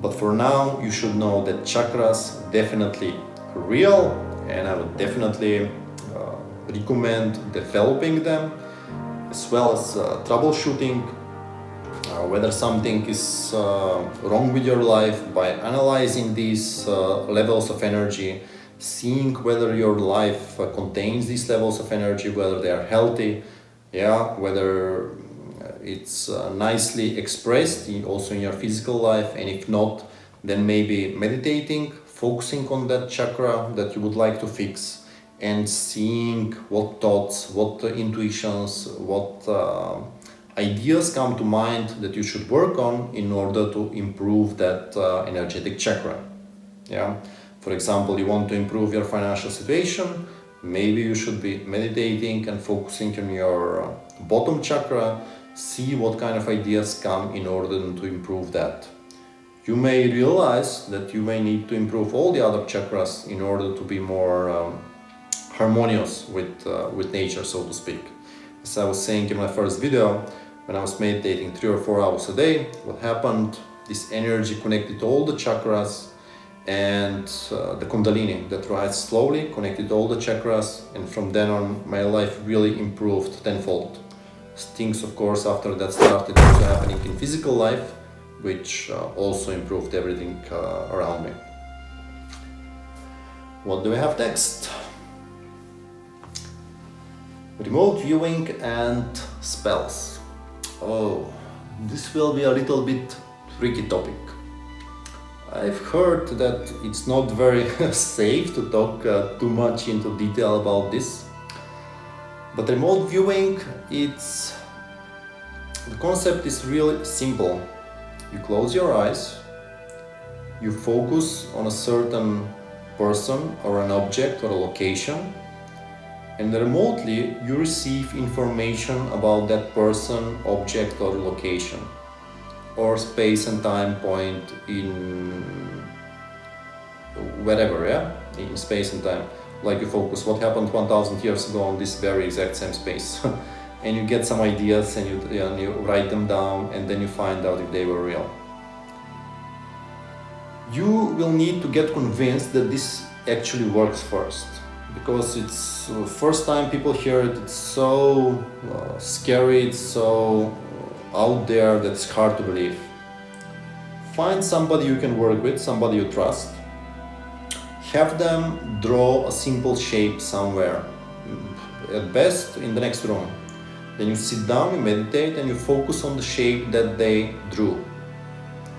But for now, you should know that chakras definitely real, and I would definitely recommend developing them, as well as troubleshooting whether something is wrong with your life by analyzing these levels of energy, seeing whether your life contains these levels of energy, whether they are healthy, yeah, whether it's nicely expressed also in your physical life, and if not, then maybe meditating, focusing on that chakra that you would like to fix, and seeing what thoughts, what intuitions, what ideas come to mind that you should work on in order to improve that energetic chakra. Yeah, for example, you want to improve your financial situation, maybe you should be meditating and focusing on your bottom chakra, see what kind of ideas come in order to improve that. You may realize that you may need to improve all the other chakras in order to be more harmonious with nature, so to speak. As I was saying in my first video, when I was meditating 3 or 4 hours a day, what happened? This energy connected to all the chakras, and the Kundalini that rises slowly connected to all the chakras, and from then on my life really improved tenfold. Things, of course, after that started also happening in physical life, which also improved everything around me. What do we have next? Remote viewing and spells. Oh, this will be a little bit tricky topic. I've heard that it's not very safe to talk too much into detail about this. But remote viewing, the concept is really simple. You close your eyes, you focus on a certain person or an object or a location, and remotely you receive information about that person, object or location, or space and time point in wherever, yeah, in space and time. Like you focus what happened 1000 years ago on this very exact same space and you get some ideas and you write them down, and then you find out if they were real. You will need to get convinced that this actually works first, because it's the first time people hear it, it's so scary, it's so out there that it's hard to believe. Find somebody you can work with, somebody you trust. Have them draw a simple shape somewhere, at best in the next room. Then you sit down, you meditate, and you focus on the shape that they drew.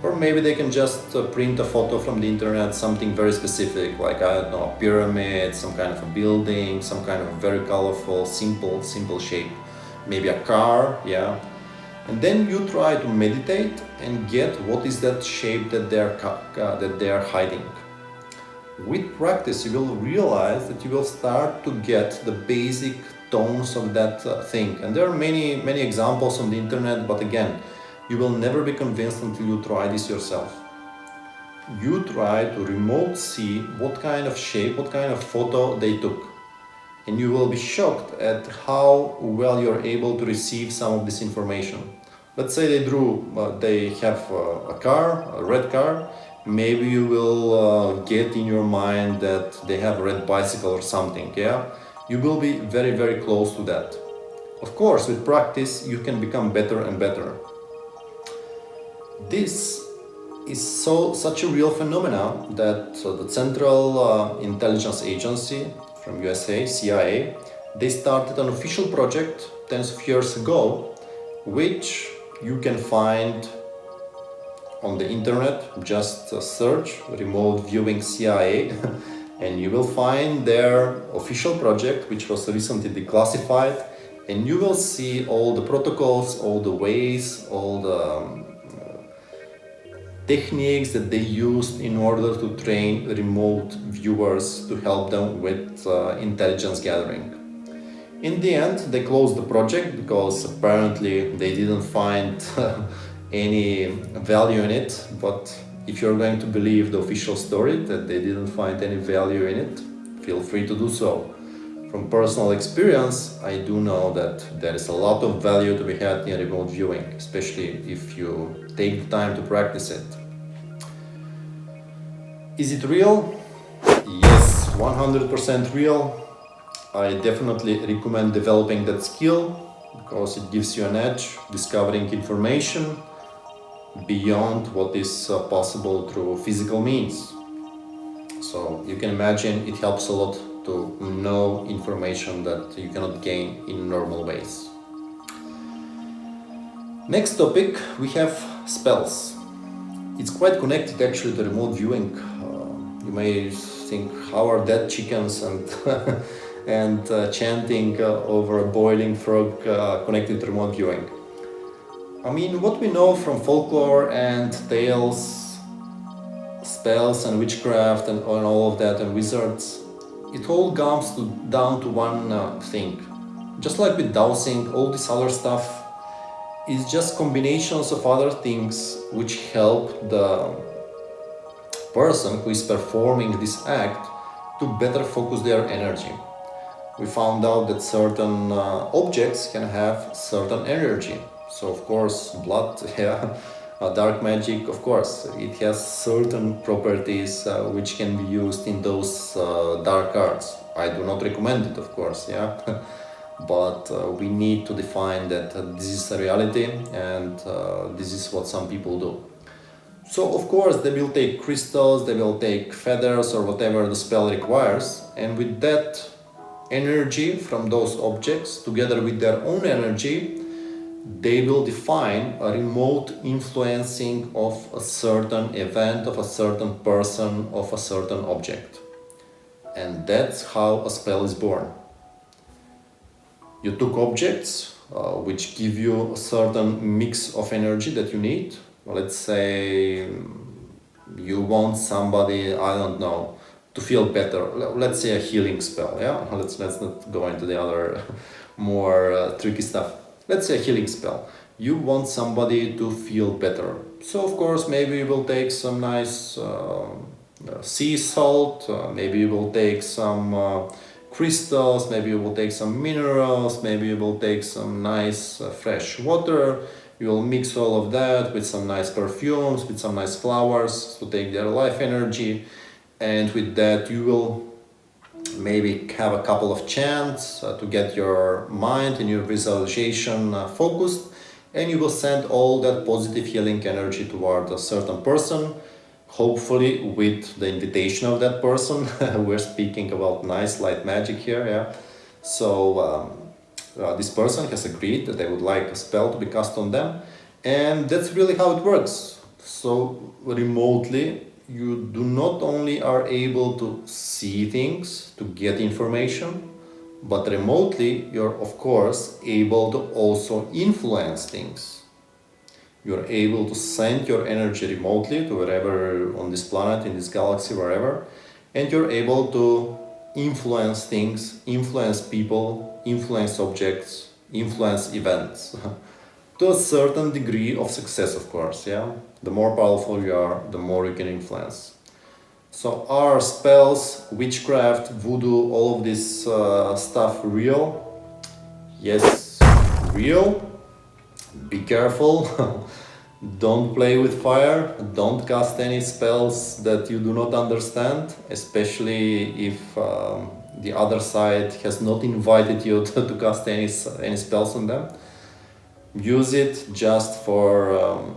Or maybe they can just print a photo from the internet, something very specific, like, I don't know, a pyramid, some kind of a building, some kind of a very colorful, simple shape. Maybe a car, yeah. And then you try to meditate and get what is that shape that they are hiding. With practice, you will realize that you will start to get the basic tones of that thing. And there are many examples on the internet, but again, you will never be convinced until you try this yourself. You try to remote see what kind of shape, what kind of photo they took. And you will be shocked at how well you're able to receive some of this information. Let's say they have a car, a red car. Maybe you will get in your mind that they have a red bicycle or something, yeah? You will be very close to that. Of course, with practice, you can become better and better. This is such a real phenomenon that the Central Intelligence Agency from USA, CIA, they started an official project tens of years ago, which you can find on the internet. Just search remote viewing CIA and you will find their official project, which was recently declassified, and you will see all the protocols, all the ways, all the techniques that they used in order to train remote viewers to help them with intelligence gathering. In the end, they closed the project because apparently they didn't find any value in it. But if you're going to believe the official story that they didn't find any value in it, feel free to do so. From personal experience, I do know that there is a lot of value to be had in remote viewing, especially if you take the time to practice it. Is it real? Yes, 100% real. I definitely recommend developing that skill because it gives you an edge, discovering information beyond what is possible through physical means. So you can imagine it helps a lot to know information that you cannot gain in normal ways. Next topic, we have spells. It's quite connected actually to remote viewing. You may think, how are dead chickens and and chanting over a boiling frog connected to remote viewing? I mean, what we know from folklore and tales, spells and witchcraft and all of that and wizards, it all comes down to one thing. Just like with dowsing, all this other stuff is just combinations of other things which help the person who is performing this act to better focus their energy. We found out that certain objects can have certain energy. So of course, blood, yeah, dark magic, of course, it has certain properties which can be used in those dark arts. I do not recommend it, of course, yeah. But we need to define that this is a reality and this is what some people do. So of course they will take crystals, they will take feathers or whatever the spell requires, and with that energy from those objects together with their own energy, they will define a remote influencing of a certain event, of a certain person, of a certain object. And that's how a spell is born. You took objects which give you a certain mix of energy that you need. Let's say you want somebody, I don't know, to feel better. Let's say a healing spell, yeah? Let's not go into the other more tricky stuff. Let's say a healing spell. You want somebody to feel better. So of course maybe you will take some nice sea salt, maybe you will take some crystals, maybe you will take some minerals, maybe you will take some nice fresh water. You will mix all of that with some nice perfumes, with some nice flowers to take their life energy, and with that you will maybe have a couple of chants to get your mind and your visualization focused, and you will send all that positive healing energy toward a certain person, hopefully with the invitation of that person. We're speaking about nice light magic here, yeah. So this person has agreed that they would like a spell to be cast on them, and that's really how it works. So remotely you do not only are able to see things, to get information, but remotely you're of course able to also influence things. You're able to send your energy remotely to wherever on this planet, in this galaxy, wherever, and you're able to influence things, influence people, influence objects, influence events to a certain degree of success, of course, yeah. The more powerful you are, the more you can influence. So are spells, witchcraft, voodoo, all of this stuff real? Yes, real. Be careful. Don't play with fire. Don't cast any spells that you do not understand, especially if the other side has not invited you to cast any spells on them. Use it just for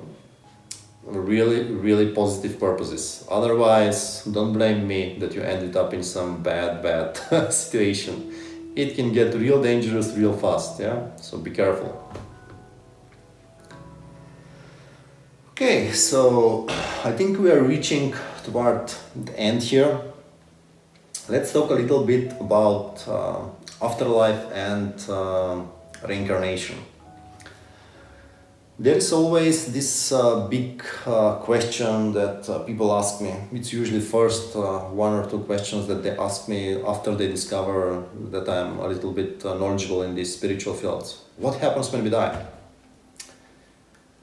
really positive purposes. Otherwise, don't blame me that you ended up in some bad situation. It can get real dangerous real fast, yeah? So be careful. Okay, so I think we are reaching toward the end here. Let's talk a little bit about afterlife and reincarnation. There is always this big question that people ask me. It's usually first one or two questions that they ask me after they discover that I'm a little bit knowledgeable in these spiritual fields. What happens when we die?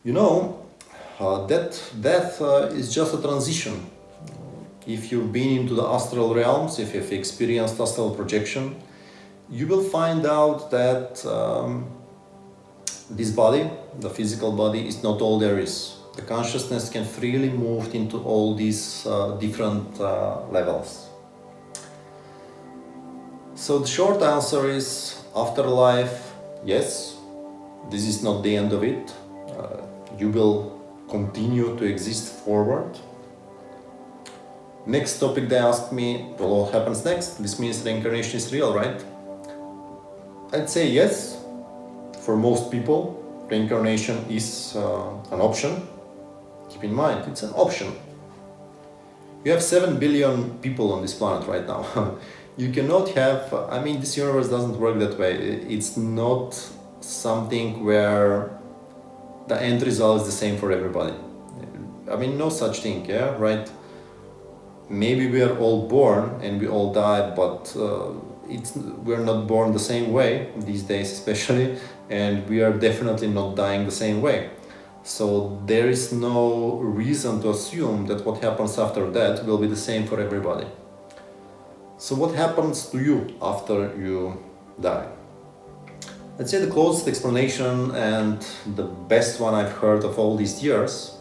You know, death is just a transition. If you've been into the astral realms, if you've experienced astral projection, you will find out that this body, the physical body, is not all there is. The consciousness can freely move into all these different levels. So the short answer is afterlife, yes, this is not the end of it. You will continue to exist forward. Next topic they asked me, well, what happens next? This means reincarnation is real, right? I'd say yes. For most people, reincarnation is an option. Keep in mind, it's an option. You have 7 billion people on this planet right now. You cannot have, this universe doesn't work that way. It's not something where the end result is the same for everybody. No such thing, yeah, right? Maybe we are all born and we all die, but we're not born the same way these days especially, and we are definitely not dying the same way. So there is no reason to assume that what happens after that will be the same for everybody. So what happens to you after you die? Let's say the closest explanation and the best one I've heard of all these years.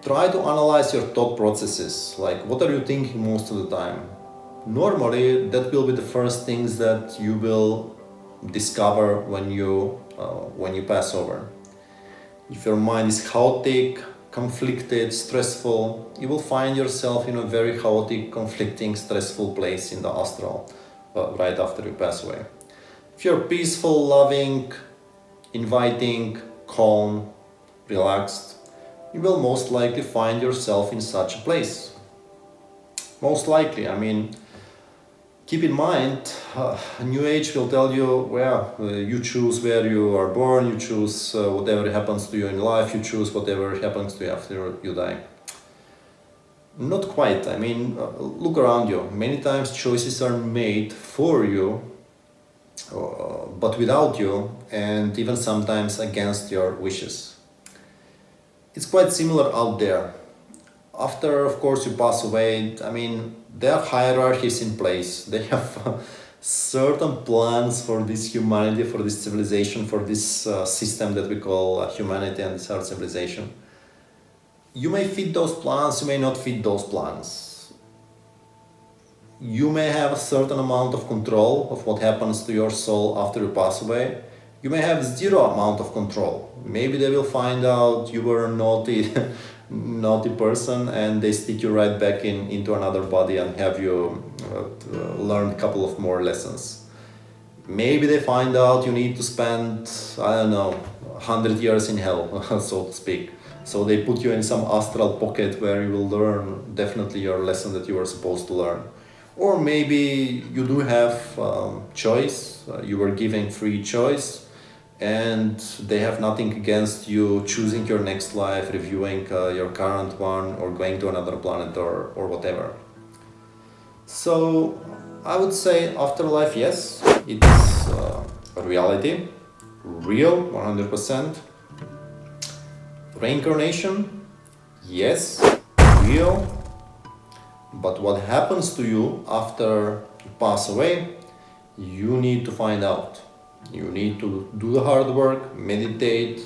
Try to analyze your thought processes, like what are you thinking most of the time? Normally, that will be the first things that you will discover when you pass over. If your mind is chaotic, conflicted, stressful, you will find yourself in a very chaotic, conflicting, stressful place in the astral right after you pass away. If you're peaceful, loving, inviting, calm, relaxed, you will most likely find yourself in such a place. Most likely, keep in mind, New Age will tell you, you choose where you are born, you choose whatever happens to you in life, you choose whatever happens to you after you die. Not quite. Look around you. Many times choices are made for you, but without you, and even sometimes against your wishes. It's quite similar out there. After, of course, you pass away, there are hierarchies in place. They have certain plans for this humanity, for this civilization, for this system that we call humanity and this our civilization. You may fit those plans, you may not fit those plans. You may have a certain amount of control of what happens to your soul after you pass away. You may have zero amount of control. Maybe they will find out you were a naughty person and they stick you right back into another body and have you learn a couple of more lessons. Maybe they find out you need to spend, 100 years in hell, so to speak. So they put you in some astral pocket where you will learn definitely your lesson that you were supposed to learn. Or maybe you do have choice, you were given free choice, and they have nothing against you choosing your next life, reviewing your current one, or going to another planet or whatever. So I would say afterlife, yes, it's a reality, real, 100%. Reincarnation, yes, real. But what happens to you after you pass away, you need to find out. You need to do the hard work, meditate,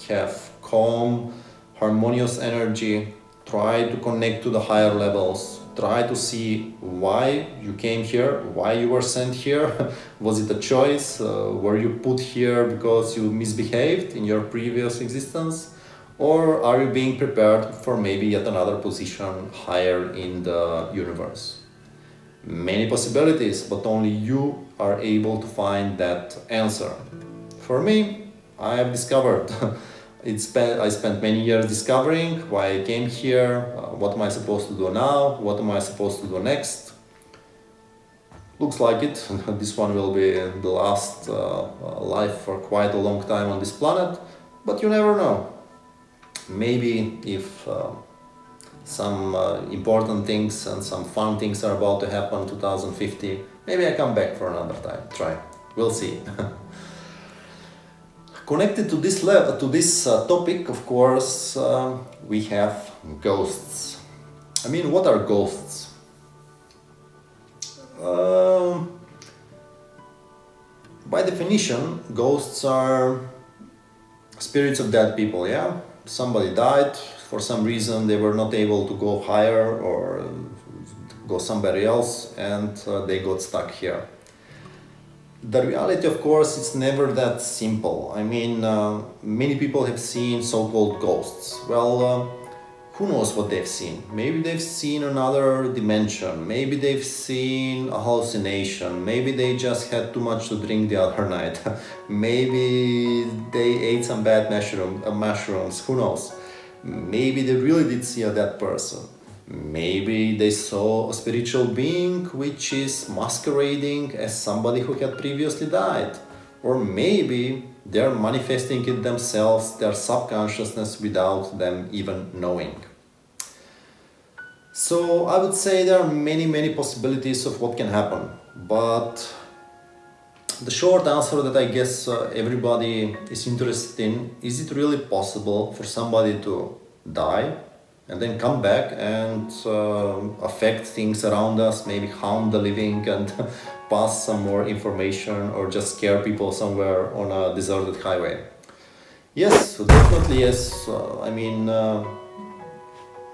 have calm, harmonious energy, try to connect to the higher levels, try to see why you came here, why you were sent here. Was it a choice? Were you put here because you misbehaved in your previous existence? Or are you being prepared for maybe yet another position higher in the universe? Many possibilities, but only you are able to find that answer. For me, I have discovered. I spent many years discovering why I came here, what am I supposed to do now, what am I supposed to do next. Looks like it. This one will be the last life for quite a long time on this planet, but you never know. Maybe if some important things and some fun things are about to happen in 2050, maybe I come back for another time. Try. We'll see. Connected to this topic, of course, we have ghosts. I mean, what are ghosts? By definition, ghosts are spirits of dead people, yeah? Somebody died, for some reason they were not able to go higher or go somewhere else, and they got stuck here. The reality, of course, it's never that simple. I mean, many people have seen so-called ghosts. Well, who knows what they've seen? Maybe they've seen another dimension. Maybe they've seen a hallucination. Maybe they just had too much to drink the other night. Maybe they ate some bad mushrooms. Who knows? Maybe they really did see a dead person. Maybe they saw a spiritual being which is masquerading as somebody who had previously died. Or maybe they're manifesting it themselves, their subconsciousness, without them even knowing. So I would say there are many possibilities of what can happen. But the short answer that I guess everybody is interested in, is it really possible for somebody to die and then come back and affect things around us, maybe harm the living and pass some more information, or just scare people somewhere on a deserted highway? Yes, definitely yes. I mean,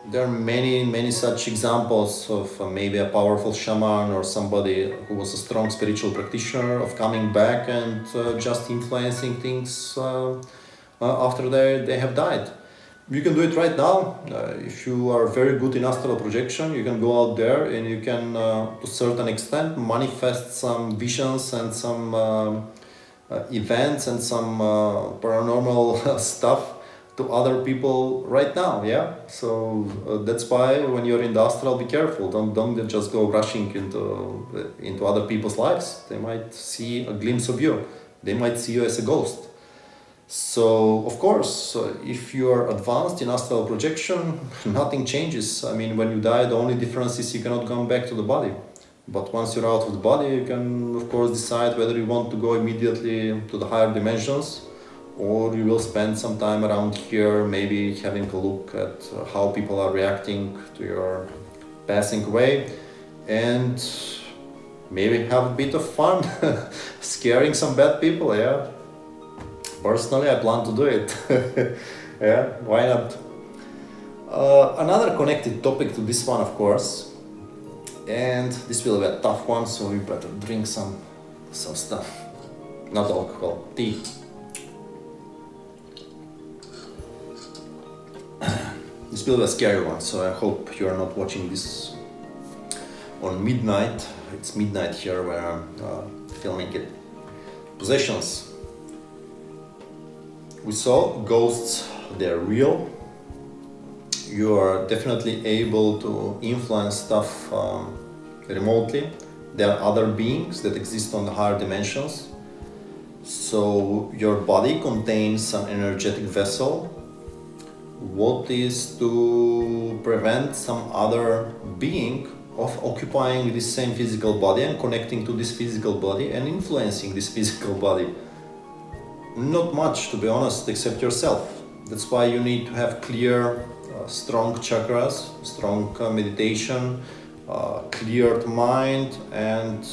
there are many such examples of maybe a powerful shaman or somebody who was a strong spiritual practitioner of coming back and just influencing things after they have died. You can do it right now. If you are very good in astral projection, you can go out there and you can, to a certain extent, manifest some visions and some events and some paranormal stuff to other people right now. Yeah. So that's why when you're in the astral, be careful. Don't just go rushing into other people's lives. They might see a glimpse of you. They might see you as a ghost. So, of course, if you are advanced in astral projection, nothing changes. I mean, when you die, the only difference is you cannot come back to the body. But once you're out of the body, you can, of course, decide whether you want to go immediately to the higher dimensions, or you will spend some time around here, maybe having a look at how people are reacting to your passing away, and maybe have a bit of fun, scaring some bad people, yeah. Personally, I plan to do it. Yeah, why not? Another connected topic to this one, of course, and this will be a tough one, so we better drink some stuff. Not alcohol, tea. This will be a scary one, so I hope you are not watching this on midnight. It's midnight here where I'm filming it. Possessions. We saw ghosts, they're real. You are definitely able to influence stuff remotely. There are other beings that exist on the higher dimensions. So your body contains an energetic vessel. What is to prevent some other being of occupying this same physical body and connecting to this physical body and influencing this physical body? Not much, to be honest, except yourself. That's why you need to have clear, strong chakras, strong meditation, cleared mind, and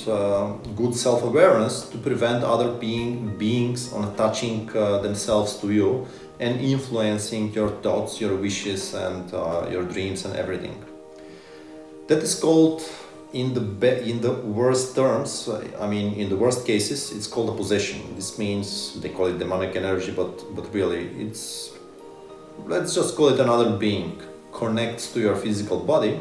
good self-awareness to prevent other beings on touching themselves to you and influencing your thoughts, your wishes, and your dreams and everything. That is called, in the worst terms, I mean, in the worst cases, it's called a possession. This means, they call it demonic energy, but really, it's, let's just call it another being, connects to your physical body,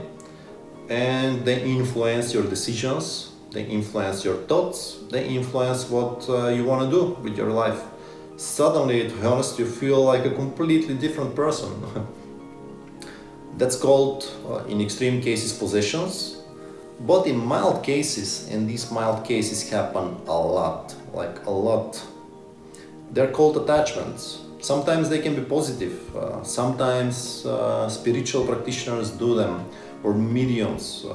and they influence your decisions, they influence your thoughts, they influence what you want to do with your life. Suddenly, to be honest, you feel like a completely different person. That's called, in extreme cases, possessions. But in mild cases, and these mild cases happen a lot, like a lot, they're called attachments. Sometimes they can be positive, sometimes spiritual practitioners do them, or mediums.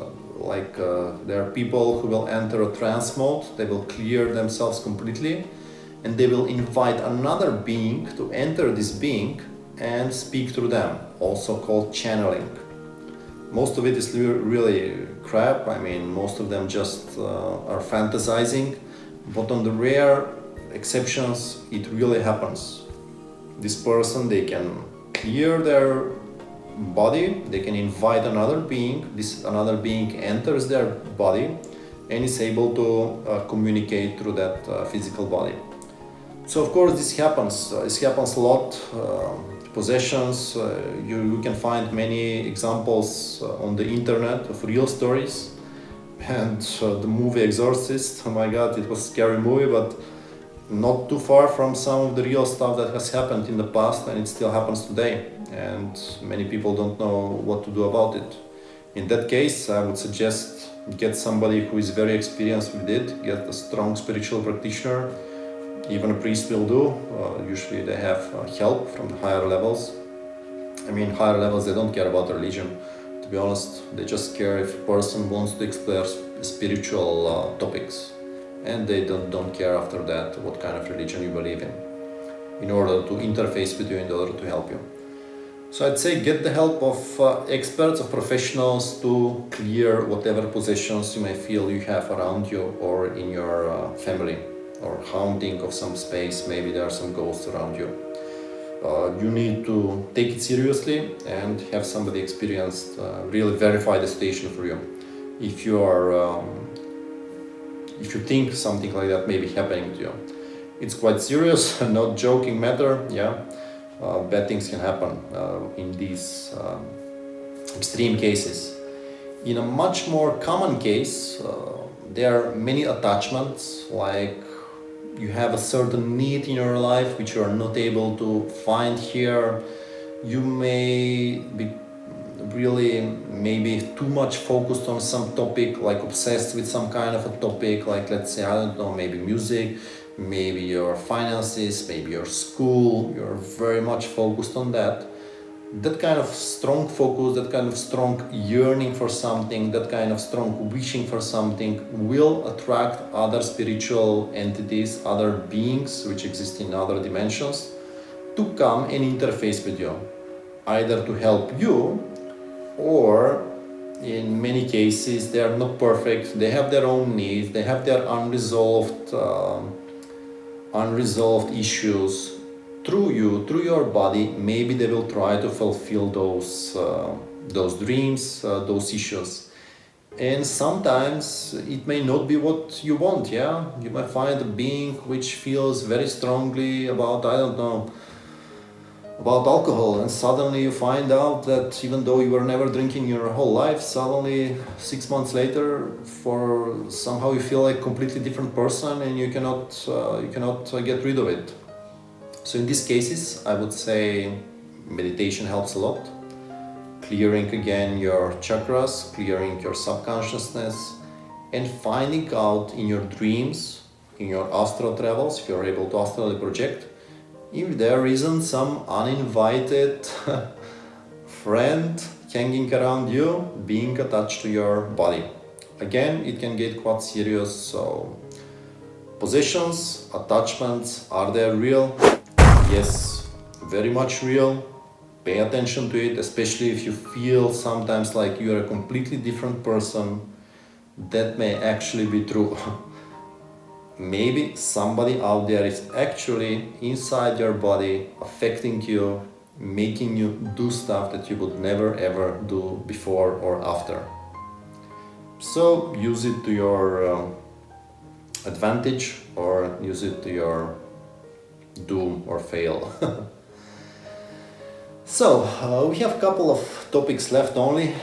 There are people who will enter a trance mode, they will clear themselves completely, and they will invite another being to enter this being and speak through them, also called channeling. Most of it is really crap. I mean, most of them just are fantasizing, but on the rare exceptions, it really happens. This person, they can clear their body, they can invite another being, this another being enters their body and is able to communicate through that physical body. So of course this happens a lot. Possessions, you can find many examples on the internet of real stories. And the movie Exorcist, oh my god, it was a scary movie, but not too far from some of the real stuff that has happened in the past, and it still happens today, and many people don't know what to do about it. In that case, I would suggest get somebody who is very experienced with it, get a strong spiritual practitioner. Even a priest will do. Usually they have help from the higher levels. I mean, higher levels, they don't care about religion, to be honest. They just care if a person wants to explore spiritual topics. And they don't care after that what kind of religion you believe in order to interface with you, in order to help you. So I'd say get the help of experts, of professionals to clear whatever possessions you may feel you have around you or in your family, or haunting of some space. Maybe there are some ghosts around you. You need to take it seriously and have somebody experienced really verify the situation for you. If you think something like that may be happening to you, it's quite serious, not joking matter. Yeah, bad things can happen in these extreme cases. In a much more common case, there are many attachments, like you have a certain need in your life which you are not able to find here. You may be really maybe too much focused on some topic, like obsessed with some kind of a topic, like let's say, I don't know, maybe music, maybe your finances, maybe your school. You're very much focused on that. That kind of strong focus, that kind of strong yearning for something, that kind of strong wishing for something will attract other spiritual entities, other beings which exist in other dimensions, to come and interface with you, either to help you, or in many cases they are not perfect, they have their own needs, they have their unresolved issues. Through you, through your body, maybe they will try to fulfill those dreams, those issues. And sometimes it may not be what you want, yeah? You might find a being which feels very strongly about, I don't know, about alcohol, and suddenly you find out that even though you were never drinking your whole life, suddenly 6 months later, somehow you feel like a completely different person, and you cannot get rid of it. So in these cases, I would say meditation helps a lot. Clearing again your chakras, clearing your subconsciousness, and finding out in your dreams, in your astral travels, if you're able to astrally project, if there isn't some uninvited friend hanging around you, being attached to your body. Again, it can get quite serious, so possessions, attachments, are they real? Yes, very much real. Pay attention to it, especially if you feel sometimes like you're a completely different person. That may actually be true. Maybe somebody out there is actually inside your body, affecting you, making you do stuff that you would never ever do before or after. So use it to your advantage, or use it to your doom or fail. So we have a couple of topics left only.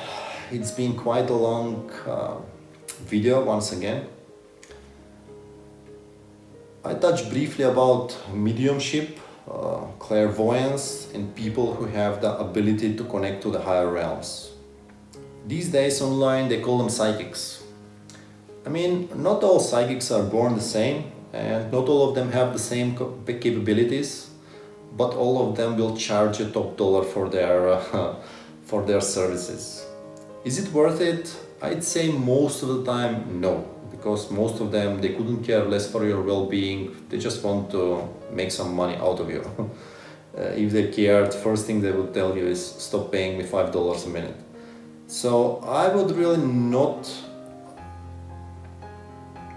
It's been quite a long video once again. I touched briefly about mediumship, clairvoyance, and people who have the ability to connect to the higher realms. These days online they call them psychics. I mean, not all psychics are born the same, and not all of them have the same capabilities, but all of them will charge a top dollar for their for their services. Is it worth it? I'd say most of the time no, because most of them, they couldn't care less for your well-being. They just want to make some money out of you. If they cared, first thing they would tell you is stop paying me $5 a minute. So I would really not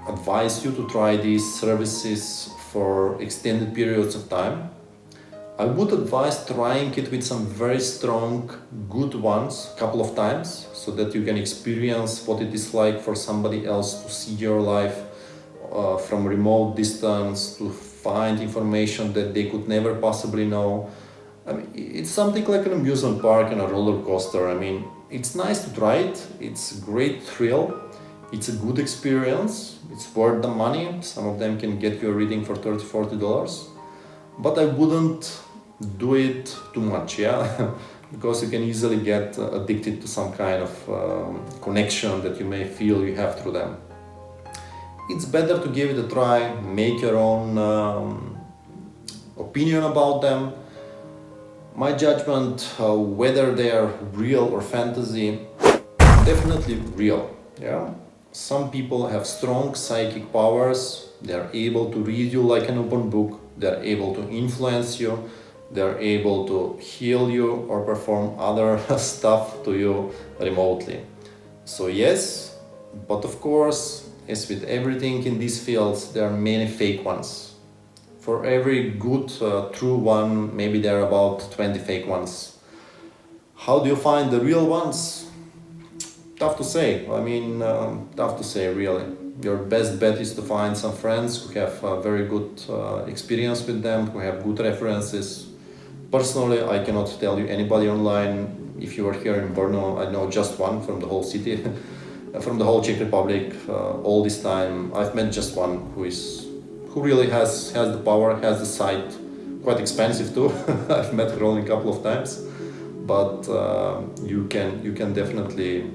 advise you to try these services for extended periods of time. I would advise trying it with some very strong, good ones a couple of times, so that you can experience what it is like for somebody else to see your life from remote distance, to find information that they could never possibly know. I mean, it's something like an amusement park and a roller coaster. I mean, it's nice to try it, it's a great thrill, it's a good experience, it's worth the money. Some of them can get you a reading for $30-40, but I wouldn't do it too much, yeah, because you can easily get addicted to some kind of connection that you may feel you have through them. It's better to give it a try, make your own opinion about them. My judgment, whether they are real or fantasy, definitely real. Yeah, some people have strong psychic powers. They are able to read you like an open book. They are able to influence you. They are able to heal you or perform other stuff to you remotely. So yes, but of course, as with everything in these fields, there are many fake ones. For every good, true one, maybe there are about 20 fake ones. How do you find the real ones? Tough to say. I mean, tough to say, really. Your best bet is to find some friends who have very good experience with them, who have good references. Personally, I cannot tell you anybody online. If you are here in Brno, I know just one from the whole city, from the whole Czech Republic. All this time, I've met just one who really has the power, has the sight. Quite expensive too. I've met her only a couple of times, but you can definitely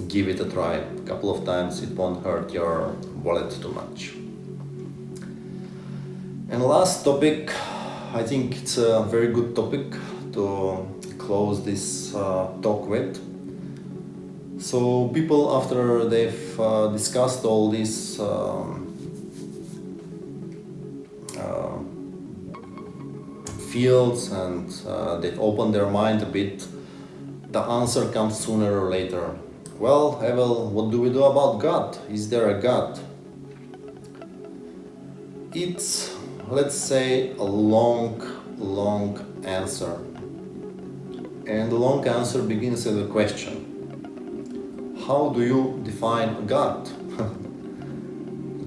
give it a try. A couple of times, it won't hurt your wallet too much. And last topic, I think it's a very good topic to close this talk with. So people, after they've discussed all these fields and they've opened their mind a bit, the answer comes sooner or later. Well, Evel, what do we do about God? Is there a God? It's, let's say, a long answer. And the long answer begins with a question. How do you define God?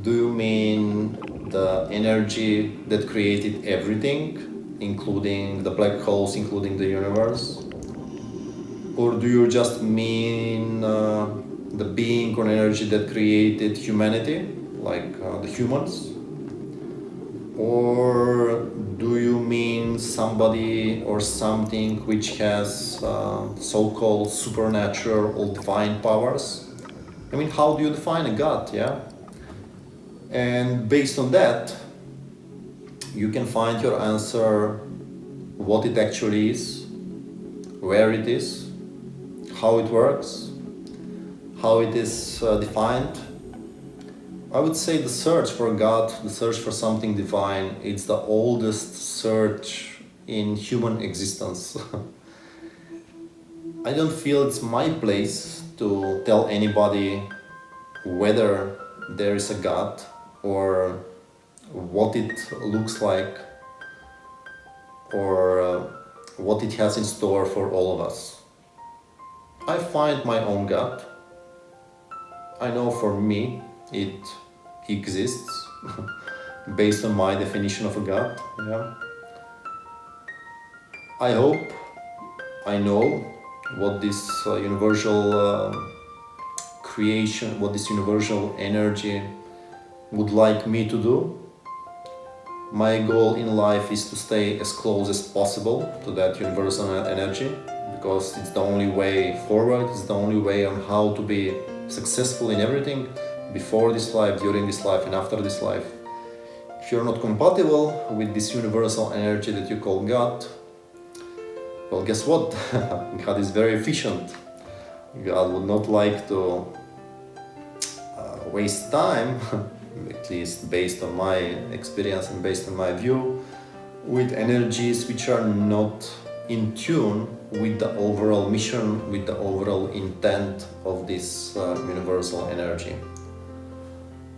Do you mean the energy that created everything, including the black holes, including the universe? Or do you just mean the being or energy that created humanity, like the humans? Or do you mean somebody or something which has so-called supernatural or divine powers? I mean, how do you define a God, yeah? And based on that, you can find your answer, what it actually is, where it is, how it works, how it is defined. I would say the search for God, the search for something divine, it's the oldest search in human existence. I don't feel it's my place to tell anybody whether there is a God or what it looks like or what it has in store for all of us. I find my own God. I know for me it exists based on my definition of a God. Yeah. I hope I know what this universal creation, what this universal energy would like me to do. My goal in life is to stay as close as possible to that universal energy, because it's the only way forward, it's the only way on how to be successful in everything, before this life, during this life, and after this life. If you're not compatible with this universal energy that you call God, well, guess what? God is very efficient. God would not like to waste time, at least based on my experience and based on my view, with energies which are not in tune with the overall mission, with the overall intent of this universal energy.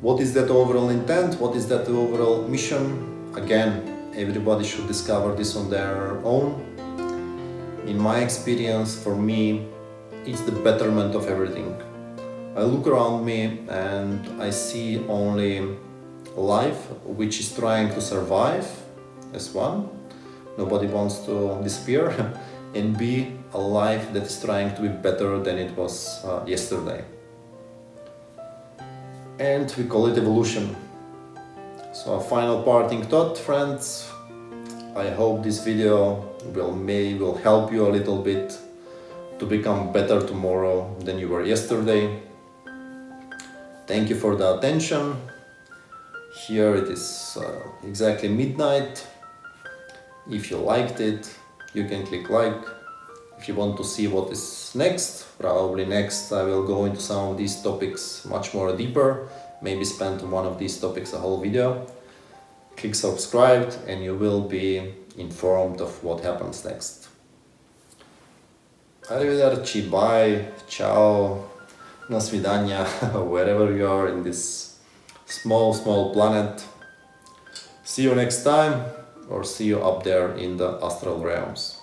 What is that overall intent? What is that overall mission? Again, everybody should discover this on their own. In my experience, for me, it's the betterment of everything. I look around me and I see only life which is trying to survive as one. Nobody wants to disappear. And be a life that is trying to be better than it was yesterday. And we call it evolution. So a final parting thought, friends. I hope this video will help you a little bit to become better tomorrow than you were yesterday. Thank you for the attention. Here it is exactly midnight. If you liked it, you can click like. If you want to see what is next, probably next I will go into some of these topics much more deeper, maybe spend on one of these topics a whole video. Click subscribe and you will be informed of what happens next. Arrivederci, bye, ciao, na svidania, wherever you are in this small planet. See you next time, or see you up there in the astral realms.